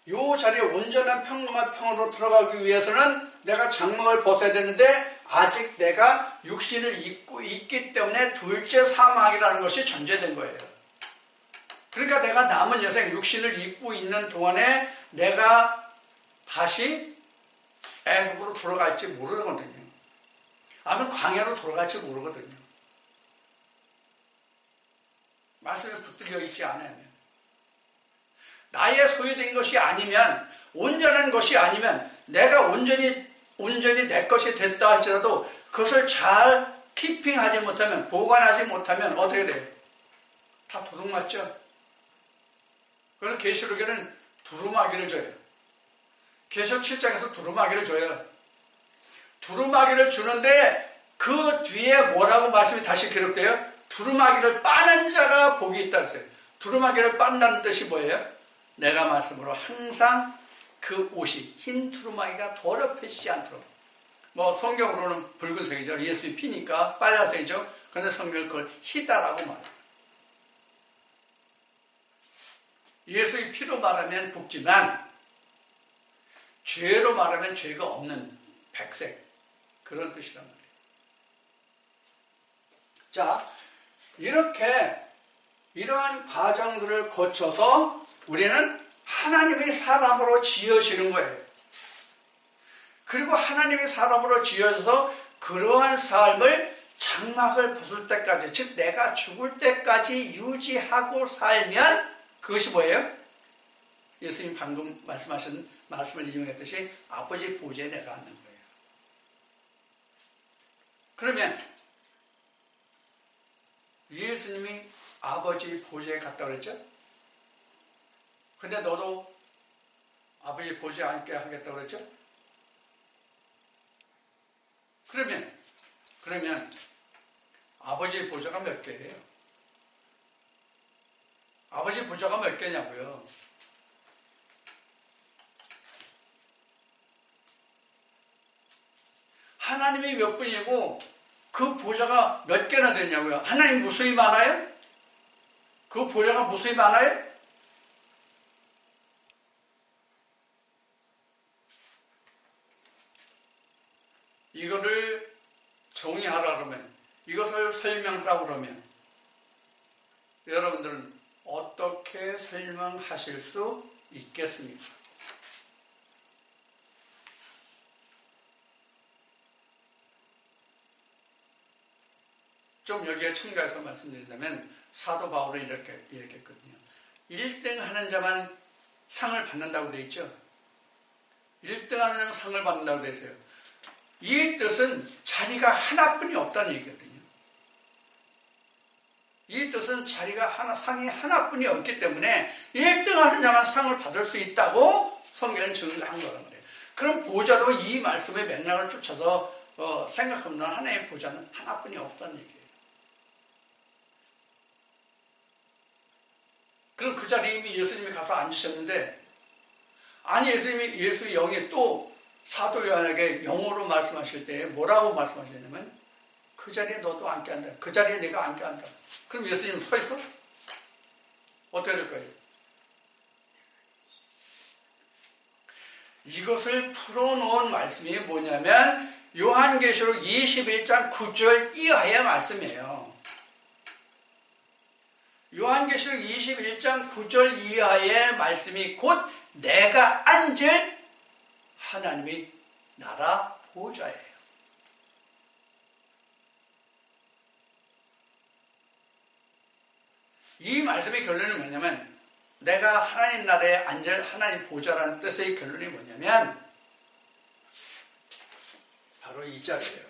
이 자리에 온전한 평안과 평안으로 들어가기 위해서는 내가 장막을 벗어야 되는데 아직 내가 육신을 입고 있기 때문에 둘째 사망이라는 것이 전제된 거예요. 그러니까 내가 남은 여생 육신을 입고 있는 동안에 내가 다시 애굽으로 돌아갈지 모르거든요. 아니면 광야로 돌아갈지 모르거든요. 말씀에 붙들려 있지 않으면. 나의 소유된 것이 아니면, 온전한 것이 아니면, 내가 온전히 내 것이 됐다 할지라도 그것을 잘 키핑하지 못하면, 보관하지 못하면 어떻게 돼요? 다 도둑맞죠? 그래서 계시록에는 두루마기를 줘요. 계시록 7장에서 두루마기를 줘요. 두루마기를 주는데 그 뒤에 뭐라고 말씀이 다시 기록돼요? 두루마기를 빠는 자가 복이 있다 그랬어요. 두루마기를 빤다는 뜻이 뭐예요? 내가 말씀으로 항상 그 옷이 흰 두루마기가 더럽혀지지 않도록. 뭐 성경으로는 붉은색이죠. 예수의 피니까 빨간색이죠. 그런데 성경은 그걸 희다라고 말해요. 예수의 피로 말하면 붉지만 죄로 말하면 죄가 없는 백색. 그런 뜻이란 말이에요. 자, 이렇게 이러한 과정들을 거쳐서 우리는 하나님의 사람으로 지어지는 거예요. 그리고 하나님의 사람으로 지어져서 그러한 삶을 장막을 벗을 때까지, 즉 내가 죽을 때까지 유지하고 살면 그것이 뭐예요? 예수님 방금 말씀하신 말씀을 이용했듯이 아버지 보좌에 내가 앉는 거예요. 그러면 예수님이 아버지 보좌에 갔다 그랬죠? 근데 너도 아버지 보좌에 앉게 하겠다 그랬죠? 그러면 아버지 보좌가 몇 개예요? 아버지 보좌가 몇 개냐고요? 하나님이 몇 분이고 그 보좌가 몇 개나 되냐고요? 하나님 무수히 많아요? 그 보좌가 무수히 많아요? 이거를 정의하라 그러면, 이것을 설명하라고 그러면 여러분들은 어떻게 설명하실 수 있겠습니까? 좀 여기에 첨가해서 말씀드린다면 사도 바울은 이렇게 얘기했거든요. 1등 하는 자만 상을 받는다고 되어 있죠. 1등 하는 자만 상을 받는다고 되어 있어요. 이 뜻은 자리가 하나뿐이 없다는 얘기거든요. 이 뜻은 상이 하나뿐이 없기 때문에 1등 하는 자만 상을 받을 수 있다고 성경은 증거한 거란 말이에요. 그럼 보좌도 이 말씀의 맥락을 쫓아서 생각하면 하나의 보좌는 하나뿐이 없다는 얘기예요. 그럼 그 자리에 이미 예수님이 가서 앉으셨는데, 아니 예수의 영이 또 사도 요한에게 영어로 말씀하실 때 뭐라고 말씀하시냐면 그 자리에 너도 앉게 한다. 그 자리에 내가 앉게 한다. 그럼 예수님 서 있어? 어떻게 될 거예요? 이것을 풀어놓은 말씀이 뭐냐면 요한계시록 21장 9절 이하의 말씀이에요. 요한계시록 21장 9절 이하의 말씀이 곧 내가 앉을 하나님의 나라 보좌예요. 이 말씀의 결론은 뭐냐면 내가 하나님 나라에 앉을 하나님 보좌라는 뜻의 결론이 뭐냐면 바로 이 자리예요.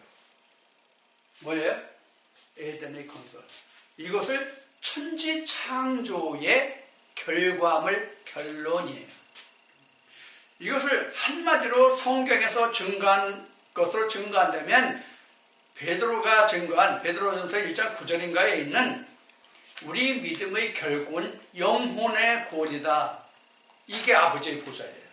뭐예요? 에덴의 건설. 이것을 천지창조의 결론이에요. 이것을 한마디로 성경에서 증거한 것으로 증거한다면 베드로가 증거한 베드로전서 1장 9절인가에 있는 우리 믿음의 결국은 영혼의 구원이다. 이게 아버지의 보좌예요.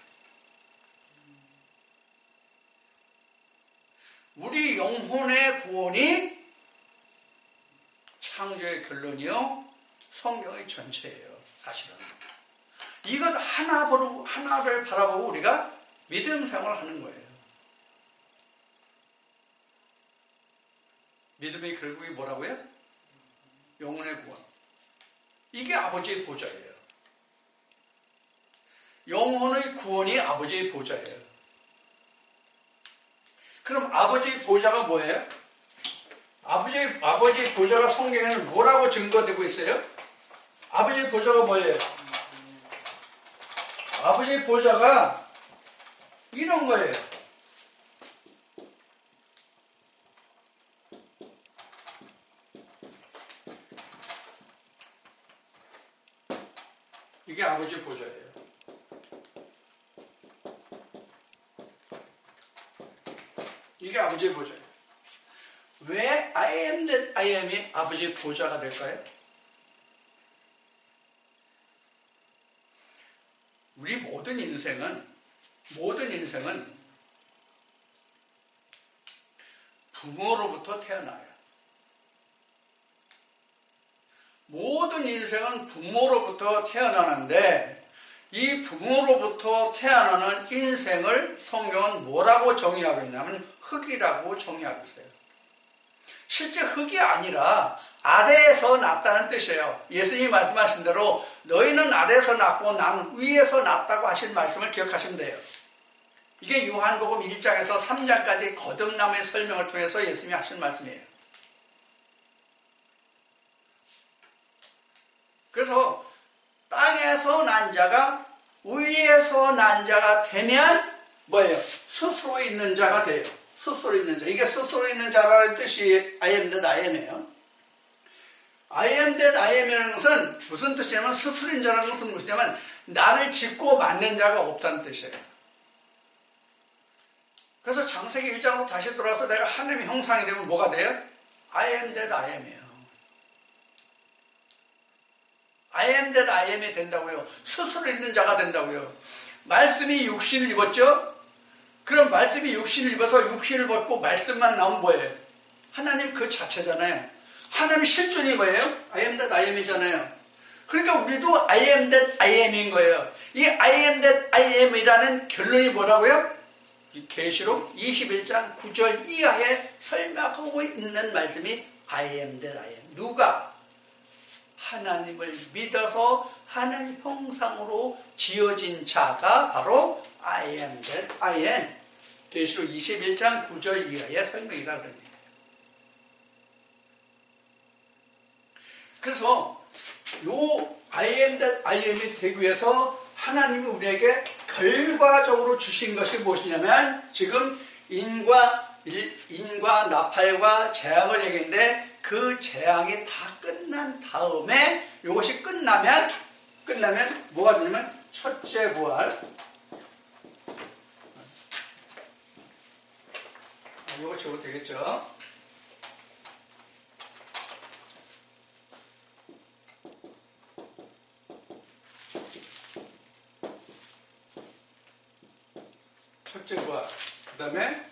우리 영혼의 구원이 창조의 결론이요 성경의 전체예요. 사실은 이것 하나를 바라보고 우리가 믿음 생활을 하는 거예요. 믿음의 결국이 뭐라고요? 영혼의 구원. 이게 아버지의 보좌예요. 영혼의 구원이 아버지의 보좌예요. 그럼 아버지의 보좌가 뭐예요? 아버지의 보좌가 성경에는 뭐라고 증거되고 있어요? 아버지의 보좌가 뭐예요? 아버지의 보좌가 이런 거예요. 이게 아버지의 보좌예요. 이게 아버지의 보좌예요. 왜 I am that I am이 아버지의 보좌가 될까요? 우리 모든 인생은 부모로부터 태어나요. 모든 인생은 부모로부터 태어나는데 이 부모로부터 태어나는 인생을 성경은 뭐라고 정의하고 있냐면 흙이라고 정의하고 있어요. 실제 흙이 아니라 아래에서 났다는 뜻이에요. 예수님이 말씀하신 대로 너희는 아래에서 났고 나는 위에서 났다고 하신 말씀을 기억하시면 돼요. 이게 요한복음 1장에서 3장까지 거듭남의 설명을 통해서 예수님이 하신 말씀이에요. 그래서 땅에서 난 자가 위에서 난 자가 되면 뭐예요? 스스로 있는 자가 돼요. 스스로 있는 자. 이게 스스로 있는 자라는 뜻이 I am that I am이에요. I am that I am이라는 것은 무슨 뜻이냐면 스스로 있는 자라는 것은 무엇이냐면 나를 짓고 만든 자가 없다는 뜻이에요. 그래서 창세기 1장으로 다시 돌아와서 내가 하나님의 형상이 되면 뭐가 돼요? I am that I am이에요. I am that I am이 된다고요. 스스로 있는 자가 된다고요. 말씀이 육신을 입었죠? 그럼 말씀이 육신을 입어서 육신을 벗고 말씀만 나온 뭐예요? 하나님 그 자체잖아요. 하나님 실존이 뭐예요? I am that I am이잖아요. 그러니까 우리도 I am that I am인 거예요. 이 I am that I am이라는 결론이 뭐라고요? 계시록 21장 9절 이하에 설명하고 있는 말씀이 I am that I am. 누가? 하나님을 믿어서 하나님 형상으로 지어진 자가 바로 I am that I am. 계시록 21장 9절 이하의 설명이다 그럽니다. 그래서 요 I am that I am이 되기 위해서 하나님이 우리에게 결과적으로 주신 것이 무엇이냐면 지금 인과 나팔과 재앙을 얘기했는데 그 재앙이 다 끝난 다음에 이것이 끝나면 뭐가 되냐면 첫째 부활. 이거 적어도 되겠죠? 첫째 부활. 그 다음에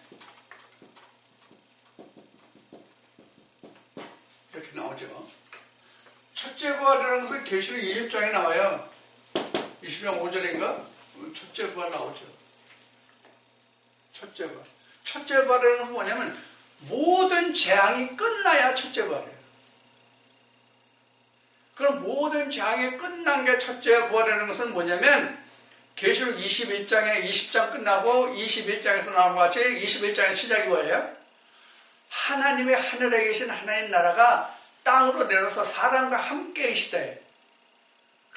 이렇게 나오죠. 첫째 부활이라는 것은 계시록 20장에 나와요. 20장 5절인가? 첫째 부활 나오죠. 첫째 부활. 첫째 부활이라는 것은 뭐냐면 모든 재앙이 끝나야 첫째 부활이에요. 그럼 모든 재앙이 끝난 게 첫째 부활이라는 것은 뭐냐면 계시록 21장에 20장 끝나고 21장에서 나온 것 같이 21장의 시작이 뭐예요? 하나님의 하늘에 계신 하나님 나라가 땅으로 내려서 사람과 함께 계시되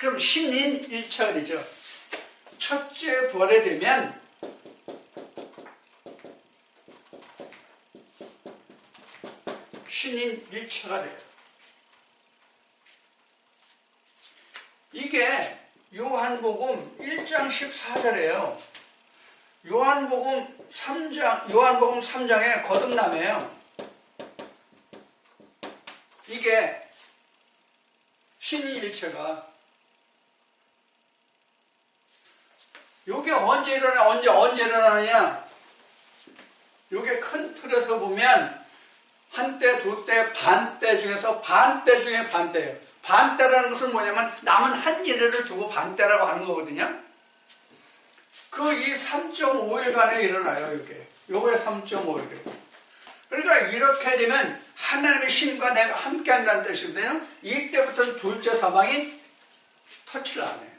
그럼 신인일체가 되죠. 첫째 부활에 되면 신인일체가 돼요. 이게 요한복음 1장 14절이에요. 요한복음 3장의 거듭남이에요. 이게 신인일체가 요게 언제 일어나느냐? 요게 큰 틀에서 보면 한때, 두때, 반때 중에서 반때 중에 반때예요. 반때라는 것은 뭐냐면 남은 한 일회를 두고 반때라고 하는 거거든요. 그 이 3.5일간에 일어나요, 이게. 요게 3.5일. 그러니까 이렇게 되면 하나님의 신과 내가 함께 한다는 뜻이거든요. 이때부터는 둘째 사망이 터치를 안 해요.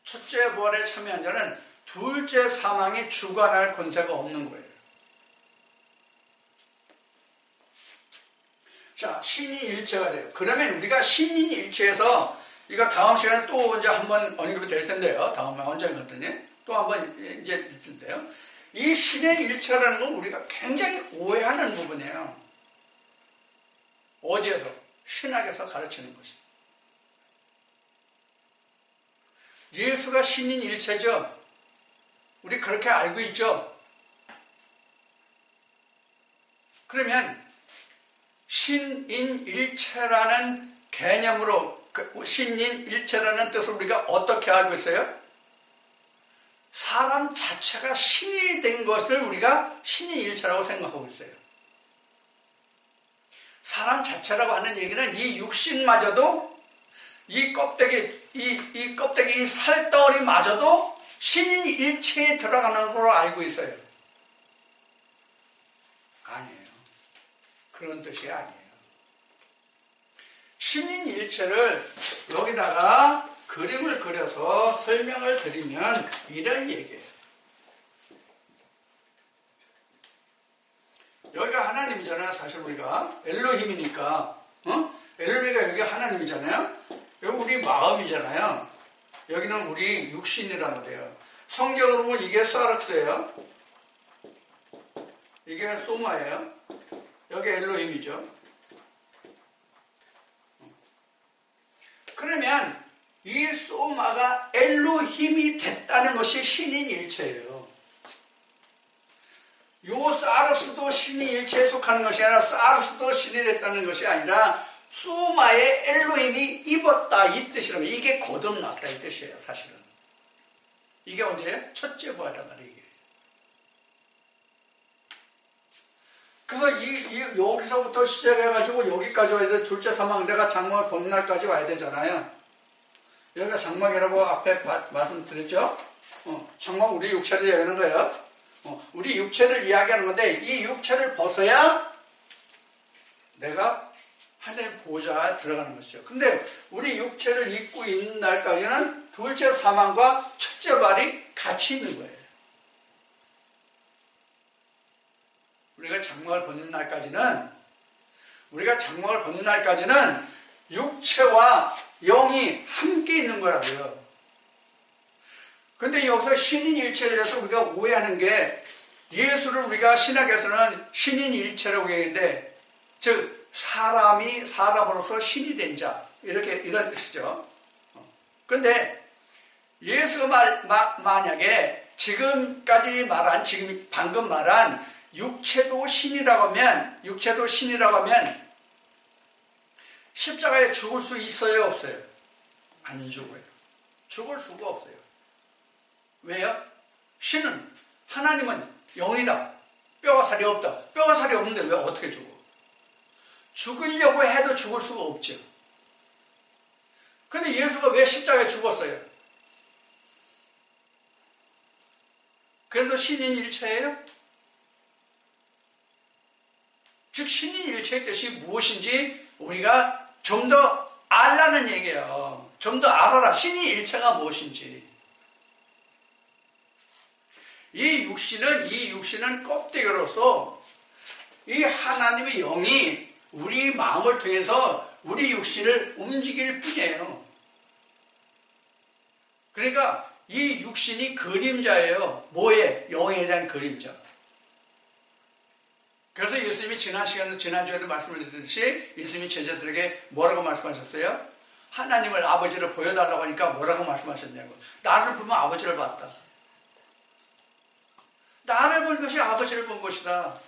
첫째 부활에 참여한 자는 둘째 사망이 주관할 권세가 없는 거예요. 자, 신인일체가 돼요. 그러면 우리가 신인일체에서 이거 다음 시간에 또 이제 한번 언급이 될 텐데요. 다음에 언제 갔더니 또 한번 이제 있을 텐데요. 이 신인일체라는 건 우리가 굉장히 오해하는 부분이에요. 어디에서? 신학에서 가르치는 것이. 예수가 신인일체죠. 우리 그렇게 알고 있죠. 그러면 신인일체라는 개념으로 신인일체라는 뜻을 우리가 어떻게 알고 있어요? 사람 자체가 신이 된 것을 우리가 신인일체라고 생각하고 있어요. 사람 자체라고 하는 얘기는 이 육신마저도 이 껍데기, 이 살덩어리마저도 신인일체에 들어가는 걸로 알고 있어요. 아니에요. 그런 뜻이 아니에요. 신인일체를 여기다가 그림을 그려서 설명을 드리면 이런 얘기예요. 여기가 하나님이잖아요. 사실 우리가 엘로힘이니까 엘로힘이가 여기 하나님이잖아요. 여기 우리 마음이잖아요. 여기는 우리 육신이란 말이에요. 성경으로 보면 이게 사르스예요. 이게 소마예요. 여기 엘로힘이죠. 그러면 이 소마가 엘로힘이 됐다는 것이 신인일체예요. 요 사르스도 신인일체에 속하는 것이 아니라 사르스도 신이 됐다는 것이 아니라 소마에 엘로힘이 입었다 이 뜻이라면 이게 거듭났다 이 뜻이에요. 사실은. 이게 언제? 첫째 부활이란 말이에요. 이게. 그래서 여기서부터 시작해가지고 여기까지 와야 돼. 둘째 사망, 내가 장막을 벗는 날까지 와야 되잖아요. 여기가 장막이라고 앞에 말씀드렸죠? 장막 우리 육체를 이야기하는 거예요. 우리 육체를 이야기하는 건데 이 육체를 벗어야 내가 하나님 보호자에 들어가는 것이죠. 근데 우리 육체를 입고 있는 날까지는 둘째 사망과 첫째 발이 같이 있는 거예요. 우리가 장막을 벗는 날까지는 육체와 영이 함께 있는 거라고요. 근데 여기서 신인일체에 대해서 우리가 오해하는 게 예수를 우리가 신학에서는 신인일체라고 얘기하는데 즉 사람이 사람으로서 신이 된 자 이런 뜻이죠. 그런데 예수가 만약에 지금 방금 말한 육체도 신이라고 하면 십자가에 죽을 수 있어요, 없어요? 안 죽어요. 죽을 수가 없어요. 왜요? 하나님은 영이다. 뼈가 살이 없다. 뼈가 살이 없는데 왜 어떻게 죽어? 죽으려고 해도 죽을 수가 없죠. 근데 예수가 왜 십자가에 죽었어요? 그래도 신인일체예요? 즉 신인일체의 뜻이 무엇인지 우리가 좀 더 알라는 얘기예요. 좀 더 알아라. 신인일체가 무엇인지. 이 육신은 껍데기로서 이 하나님의 영이 우리 마음을 통해서 우리 육신을 움직일 뿐이에요. 그러니까 이 육신이 그림자예요. 뭐에? 영에 대한 그림자. 그래서 예수님이 지난주에도 말씀을 드렸듯이 예수님이 제자들에게 뭐라고 말씀하셨어요? 하나님을 아버지를 보여달라고 하니까 뭐라고 말씀하셨냐고. 나를 보면 아버지를 봤다. 나를 본 것이 아버지를 본 것이다.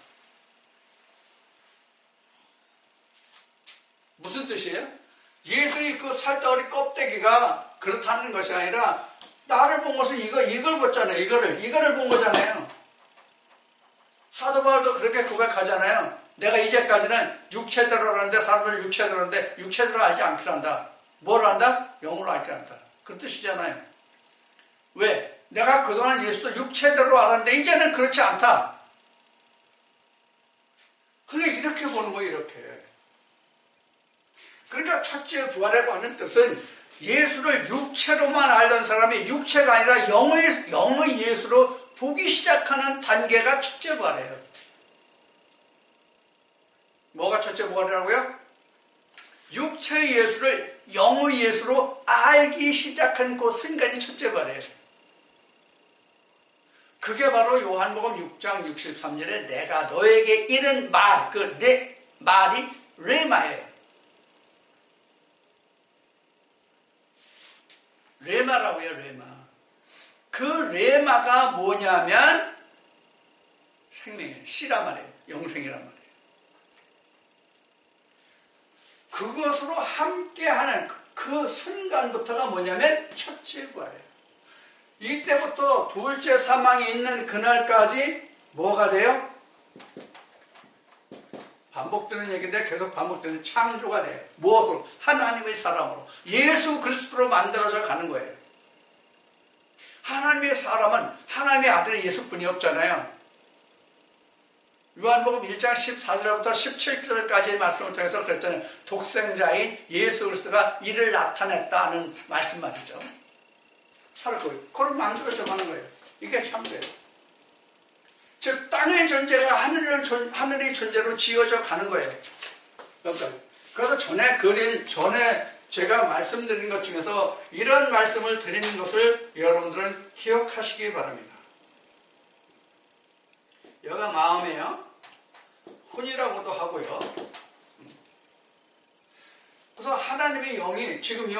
무슨 뜻이에요? 예수의 그 살덩어리 껍데기가 그렇다는 것이 아니라 나를 본 것은 이걸 봤잖아요. 이거를 본 거잖아요. 사도 바울도 그렇게 고백하잖아요. 내가 이제까지는 육체대로 하는데 사람을 육체대로 하는데 육체대로 알지 않기로 한다. 뭘 한다? 영으로 알기로 한다. 그 뜻이잖아요. 왜? 내가 그동안 예수도 육체대로 알았는데 이제는 그렇지 않다. 그래 이렇게 보는 거예요. 이렇게. 그러니까 첫째 부활에 관한 뜻은 예수를 육체로만 알던 사람이 육체가 아니라 영의 예수로 보기 시작하는 단계가 첫째 부활이에요. 뭐가 첫째 부활이라고요? 육체의 예수를 영의 예수로 알기 시작한 그 순간이 첫째 부활이에요. 그게 바로 요한복음 6장 63절에 내가 너에게 이른 말, 말이 레마예요. 레마라고요, 레마. 그 레마가 뭐냐면 생명이에요. 씨란 말이에요. 영생이란 말이에요. 그것으로 함께하는 그 순간부터가 뭐냐면 첫째 부활이에요. 이때부터 둘째 사망이 있는 그날까지 뭐가 돼요? 반복되는 얘기인데 계속 반복되는 창조가 돼요. 무엇으로? 하나님의 사람으로. 예수 그리스도로 만들어져 가는 거예요. 하나님의 사람은 하나님의 아들 예수뿐이 없잖아요. 요한복음 1장 14절부터 17절까지의 말씀을 통해서 그랬잖아요. 독생자인 예수 그리스도가 이를 나타냈다는 말씀 말이죠. 바로 그걸 만들어져 가는 거예요. 이게 창조예요. 즉 땅의 존재가 하늘의 존재로 지어져 가는 거예요. 그래서 전에 제가 말씀드린 것 중에서 이런 말씀을 드리는 것을 여러분들은 기억하시기 바랍니다. 여가 마음에요. 혼이라고도 하고요. 그래서 하나님의 영이 지금 이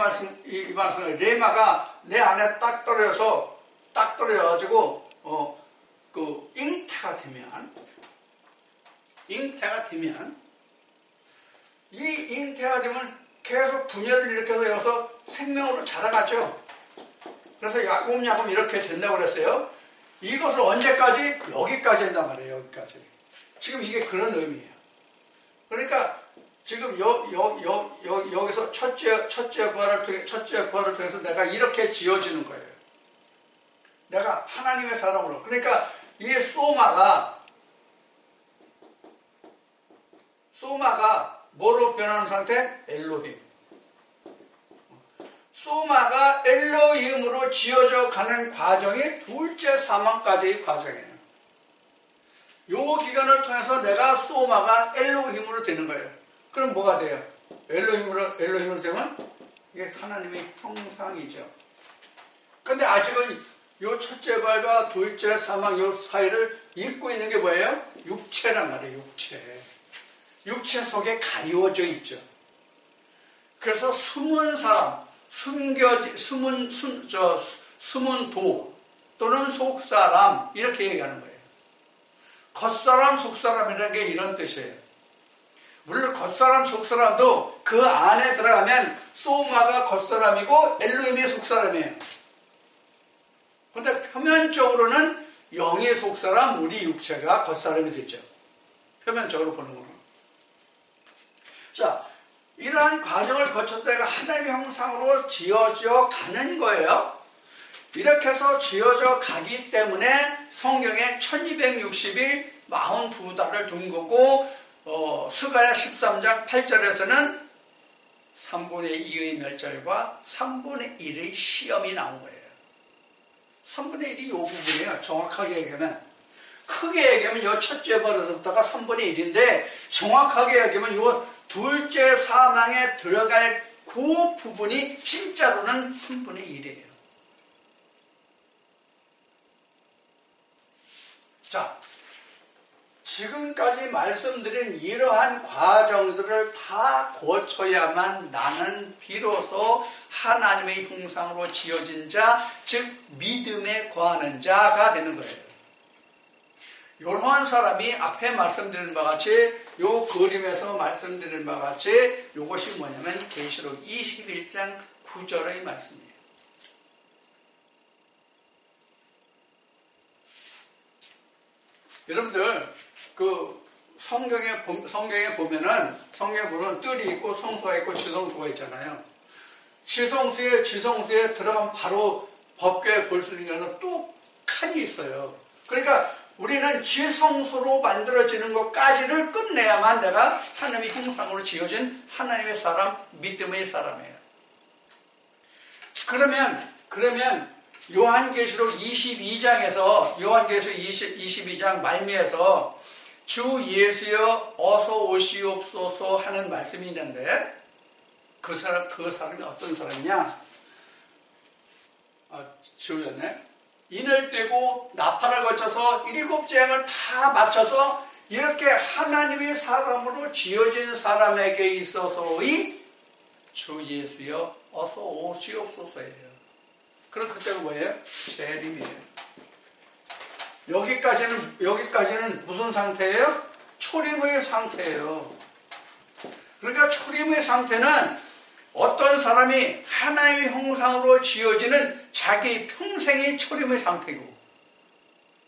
말씀을 레마가 내 안에 딱 떨어져가지고 그 잉태가 되면 이 잉태가 되면 계속 분열을 일으켜서 여기서 생명으로 자라가죠. 그래서 야곱야곱 이렇게 된다고 그랬어요. 이것을 언제까지? 여기까지 한단 말이에요. 여기까지. 지금 이게 그런 의미예요. 그러니까 지금 여기서 첫째 부활을 통해서 내가 이렇게 지어지는 거예요. 내가 하나님의 사람으로. 그러니까 이 소마가 뭐로 변하는 상태? 엘로힘. 소마가 엘로힘으로 지어져 가는 과정이 둘째 사망까지의 과정이에요. 요 기간을 통해서 내가 소마가 엘로힘으로 되는 거예요. 그럼 뭐가 돼요? 엘로힘으로 되면 이게 하나님의 형상이죠. 근데 아직은 요 첫째 부활과 둘째 사망 요 사이를 잇고 있는 게 뭐예요? 육체란 말이에요. 육체 속에 가리워져 있죠. 그래서 숨은 사람, 숨은 도 또는 속사람 이렇게 얘기하는 거예요. 겉사람, 속사람이라는 게 이런 뜻이에요. 물론 겉사람, 속사람도 그 안에 들어가면 소마가 겉사람이고 엘로힘이 속사람이에요. 그런데 표면적으로는 영의 속사람, 우리 육체가 겉사람이 되죠. 표면적으로 보는 거는. 자, 이러한 과정을 거쳤다가 하나님의 형상으로 지어져 가는 거예요. 이렇게 해서 지어져 가기 때문에 성경에 1260일 42달을 둔 거고 스가랴 13장 8절에서는 3분의 2의 멸절과 3분의 1의 시험이 나온 거예요. 3분의 1이 이 부분이에요. 정확하게 얘기하면. 크게 얘기하면 이 첫째 부활에서부터가 3분의 1인데 정확하게 얘기하면 이 둘째 사망에 들어갈 그 부분이 진짜로는 3분의 1이에요. 자, 지금까지 말씀드린 이러한 과정들을 다 거쳐야만 나는 비로소 하나님의 형상으로 지어진 자, 즉 믿음에 거하는 자가 되는 거예요. 이러한 사람이 앞에 말씀드린 바와 같이 요 그림에서 말씀드린 바와 같이 이것이 뭐냐면 계시록 21장 9절의 말씀이에요. 여러분들 그 성경에 보면은 뜰이 있고 성소가 있고 지성소가 있잖아요. 지성소에 들어가면 바로 법궤에 볼 수 있는 거는 또 칸이 있어요. 그러니까 우리는 지성소로 만들어지는 것까지를 끝내야만 내가 하나님의 형상으로 지어진 하나님의 사람, 믿음의 사람이에요. 그러면 요한계시록 22장에서 요한계시록 22장 말미에서 주 예수여 어서 오시옵소서 하는 말씀이 있는데 그 사람이 어떤 사람이냐? 지워졌네. 인을 떼고 나팔을 거쳐서 7재앙을 다 맞춰서 이렇게 하나님의 사람으로 지어진 사람에게 있어서의 주 예수여 어서 오시옵소서예요. 그럼 그때가 뭐예요? 재림이에요. 여기까지는 무슨 상태예요? 초림의 상태예요. 그러니까 초림의 상태는 어떤 사람이 하나의 형상으로 지어지는 자기 평생의 초림의 상태고,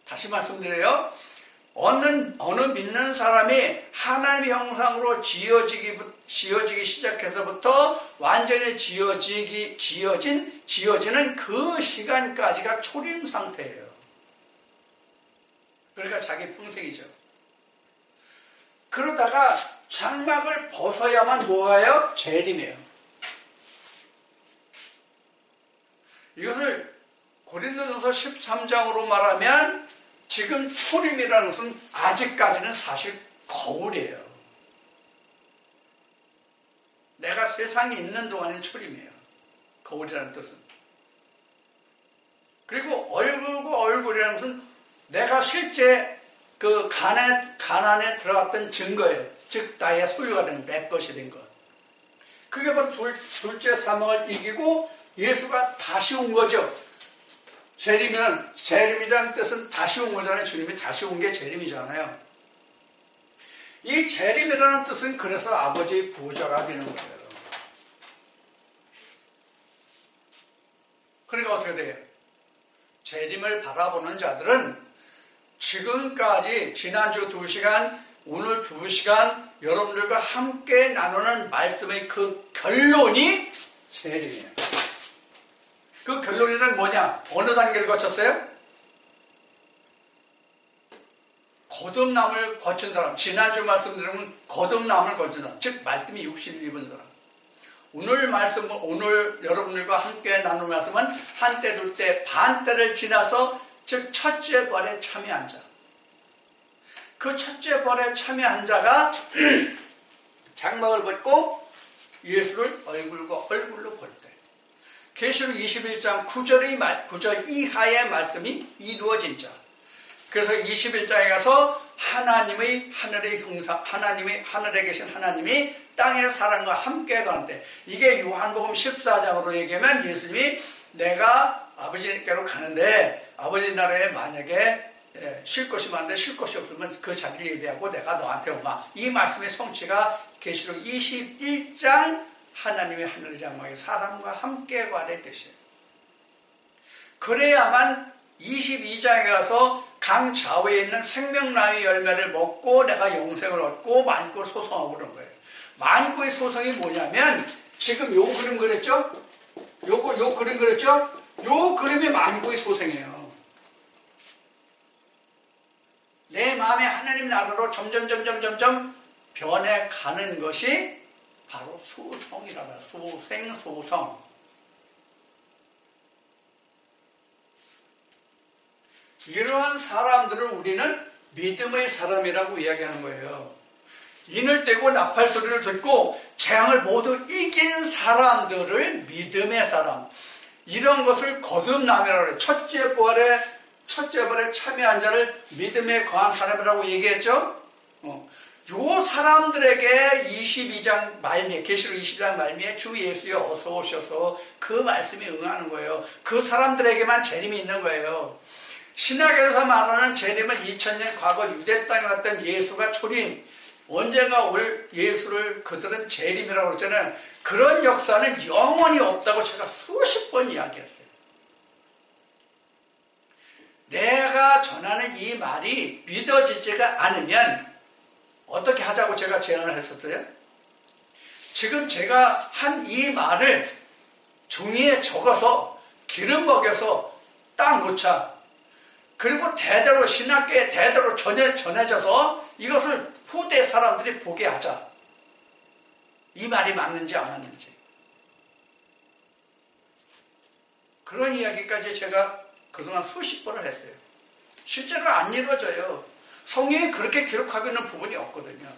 다시 말씀드려요. 어느 믿는 사람이 하나님의 형상으로 지어지기 시작해서부터 완전히 지어지는 그 시간까지가 초림 상태예요. 그러니까 자기 평생이죠. 그러다가 장막을 벗어야만 뭐가요? 재림이에요. 이것을 고린도전서 13장으로 말하면 지금 초림이라는 것은 아직까지는 사실 거울이에요. 내가 세상에 있는 동안은 초림이에요. 거울이라는 뜻은. 그리고 얼굴과 얼굴이라는 것은 내가 실제 그 가난에 들어갔던 증거예요. 즉 나의 소유가 된 내 것이 된 것. 그게 바로 둘째 사망을 이기고 예수가 다시 온 거죠. 재림이라는 뜻은 다시 온 거잖아요. 주님이 다시 온 게 재림이잖아요. 이 재림이라는 뜻은 그래서 아버지의 보좌가 되는 거예요. 그러니까 어떻게 돼요? 재림을 바라보는 자들은 지금까지 지난주 2시간, 오늘 2시간 여러분들과 함께 나누는 말씀의 그 결론이 재림이에요. 그 결론이란 뭐냐? 어느 단계를 거쳤어요? 거듭남을 거친 사람. 지난주 말씀드리면 거듭남을 거친 사람. 즉 말씀이 육신을 입은 사람. 오늘 여러분들과 함께 나눈 말씀은 한때, 둘때, 반때를 지나서 즉 첫째 벌에 참여한 자. 그 첫째 벌에 참여한 자가 장막을 벗고 예수를 얼굴과 얼굴로 볼 때. 계시록 21장 9절 이하의 말씀이 이루어진 자. 그래서 21장에 가서 하나님의 하늘의 형상, 하늘에 계신 하나님이 땅의 사람과 함께 가는데, 이게 요한복음 14장으로 얘기하면 예수님이 내가 아버지께로 가는데 아버지 나라에 만약에 쉴 것이 많은데 쉴 것이 없으면 그 자리를 예비하고 내가 너한테 오마. 이 말씀의 성취가 계시록 21장 하나님의 하늘의 장막에 사람과 함께 가는 뜻이에요. 그래야만 22장에 가서 강 좌우에 있는 생명나무의 열매를 먹고 내가 영생을 얻고 만국을 소성하고 그런 거예요. 만국의 소성이 뭐냐면 지금 요 그림 그렸죠? 요 그림 그렸죠? 요 그림이 만국의 소생이에요. 내 마음에 하나님 나라로 점점 변해가는 것이 바로 소성이라고 해요. 소생, 소성. 이러한 사람들을 우리는 믿음의 사람이라고 이야기하는 거예요. 인을 떼고 나팔 소리를 듣고 재앙을 모두 이긴 사람들을 믿음의 사람, 이런 것을 거듭남이라고 해요. 첫째 부활에 참여한 자를 믿음에 거한 사람이라고 얘기했죠. 요 사람들에게 22장 말미에, 계시록 22장 말미에 주 예수여 어서 오셔서 그 말씀에 응하는 거예요. 그 사람들에게만 재림이 있는 거예요. 신약에서 말하는 재림은 2000년 과거 유대 땅에 왔던 예수가 초림, 언젠가 올 예수를 그들은 재림이라고 했잖아요. 그런 역사는 영원히 없다고 제가 수십 번 이야기했어요. 내가 전하는 이 말이 믿어지지가 않으면 어떻게 하자고 제가 제안을 했었어요? 지금 제가 한 이 말을 종이에 적어서 기름 먹여서 딱 놓자. 그리고 대대로 신학계에 대대로 전해져서 이것을 후대 사람들이 보게 하자. 이 말이 맞는지 안 맞는지. 그런 이야기까지 제가 그동안 수십 번을 했어요. 실제로 안 이루어져요. 성경이 그렇게 기록하고 있는 부분이 없거든요.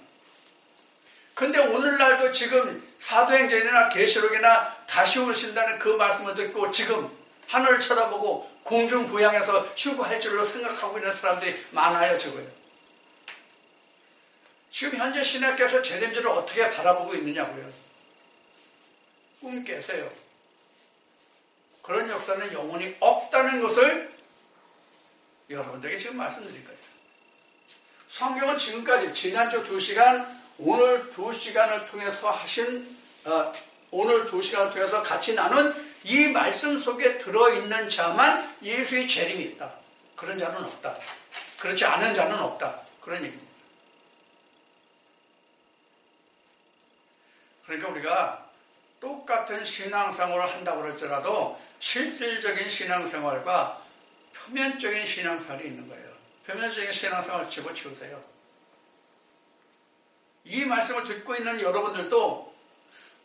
근데 오늘날도 지금 사도행전이나 계시록이나 다시 오신다는 그 말씀을 듣고 지금 하늘을 쳐다보고 공중부양해서 휴거할 줄로 생각하고 있는 사람들이 많아요. 적어요. 지금 현재 신학교에서 재림주를 어떻게 바라보고 있느냐고요. 꿈 깨세요. 그런 역사는 영원히 없다는 것을 여러분들에게 지금 말씀드릴 거예요. 성경은 지금까지 지난주 2시간, 오늘 2시간을 통해서 오늘 2시간을 통해서 같이 나눈 이 말씀 속에 들어있는 자만 예수의 재림이 있다. 그런 자는 없다. 그렇지 않은 자는 없다. 그런 얘기입니다. 그러니까 우리가 똑같은 신앙생활을 한다고 할지라도 실질적인 신앙생활과 표면적인 신앙생활이 있는 거예요. 표면적인 신앙생활을 집어치우세요. 이 말씀을 듣고 있는 여러분들도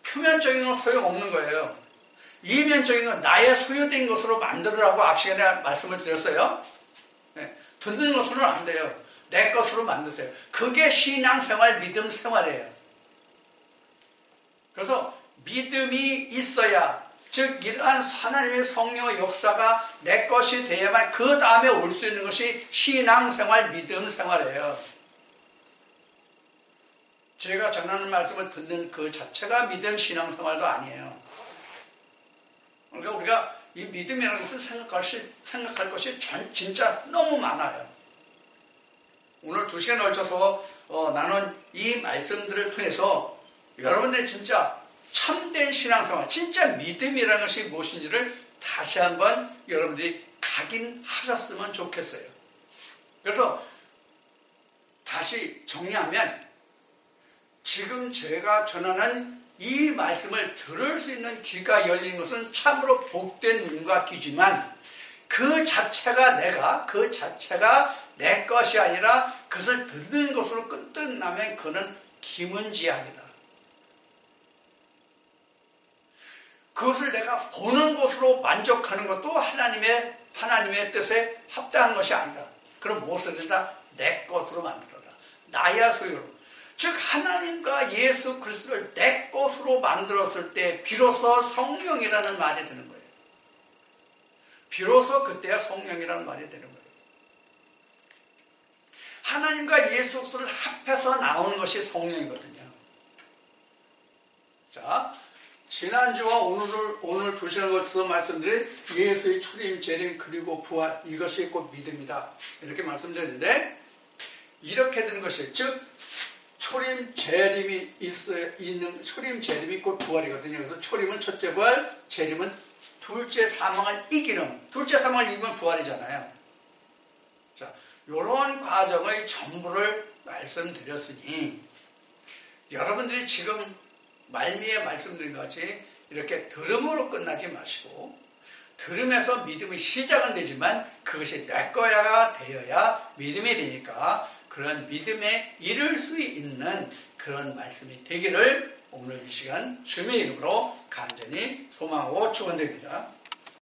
표면적인 건 소용없는 거예요. 이면적인 건 나의 소유된 것으로 만들으라고 앞 시간에 말씀을 드렸어요. 네, 듣는 것으로는 안 돼요. 내 것으로 만드세요. 그게 신앙생활, 믿음 생활이에요. 그래서 믿음이 있어야, 즉 이러한 하나님의 성령의 역사가 내 것이 되야만 그 다음에 올 수 있는 것이 신앙생활, 믿음 생활이에요. 제가 전하는 말씀을 듣는 그 자체가 믿음 신앙생활도 아니에요. 그러니까 우리가 이 믿음이라는 것을 생각할 것이 진짜 너무 많아요. 오늘 2시간 걸쳐서 나눈 이 말씀들을 통해서 여러분들이 진짜 참된 신앙생활, 진짜 믿음이라는 것이 무엇인지를 다시 한번 여러분들이 각인하셨으면 좋겠어요. 그래서 다시 정리하면 지금 제가 전하는 이 말씀을 들을 수 있는 귀가 열린 것은 참으로 복된 눈과 귀지만 그 자체가 내 것이 아니라 그것을 듣는 것으로 끝나면 그는 기문지약이다. 그것을 내가 보는 것으로 만족하는 것도 하나님의 뜻에 합당한 것이 아니다. 그럼 무엇을 된다? 내 것으로 만들어라. 나야 소유로. 즉 하나님과 예수 그리스도를 내 것으로 만들었을 때 비로소 성령이라는 말이 되는 거예요. 비로소 그때야 성령이라는 말이 되는 거예요. 하나님과 예수 그리스도를 합해서 나오는 것이 성령이거든요. 자, 지난주와 오늘 2시간 걸쳐서 말씀드린 예수의 초림, 재림, 그리고 부활, 이것이 곧 믿음이다. 이렇게 말씀드렸는데 이렇게 되는 것이, 즉 초림, 재림이 초림, 재림이 곧 부활이거든요. 그래서 초림은 첫째 부활, 재림은 둘째 사망을 이기는, 둘째 사망을 이기면 부활이잖아요. 자, 이런 과정의 전부를 말씀드렸으니 여러분들이 지금 말미에 말씀드린 것 같이 이렇게 들음으로 끝나지 마시고, 들음에서 믿음의 시작은 되지만 그것이 내 거야가 되어야 믿음이 되니까 그런 믿음에 이를 수 있는 그런 말씀이 되기를 오늘 이 시간 주님의 이름으로 간절히 소망하고 축원드립니다.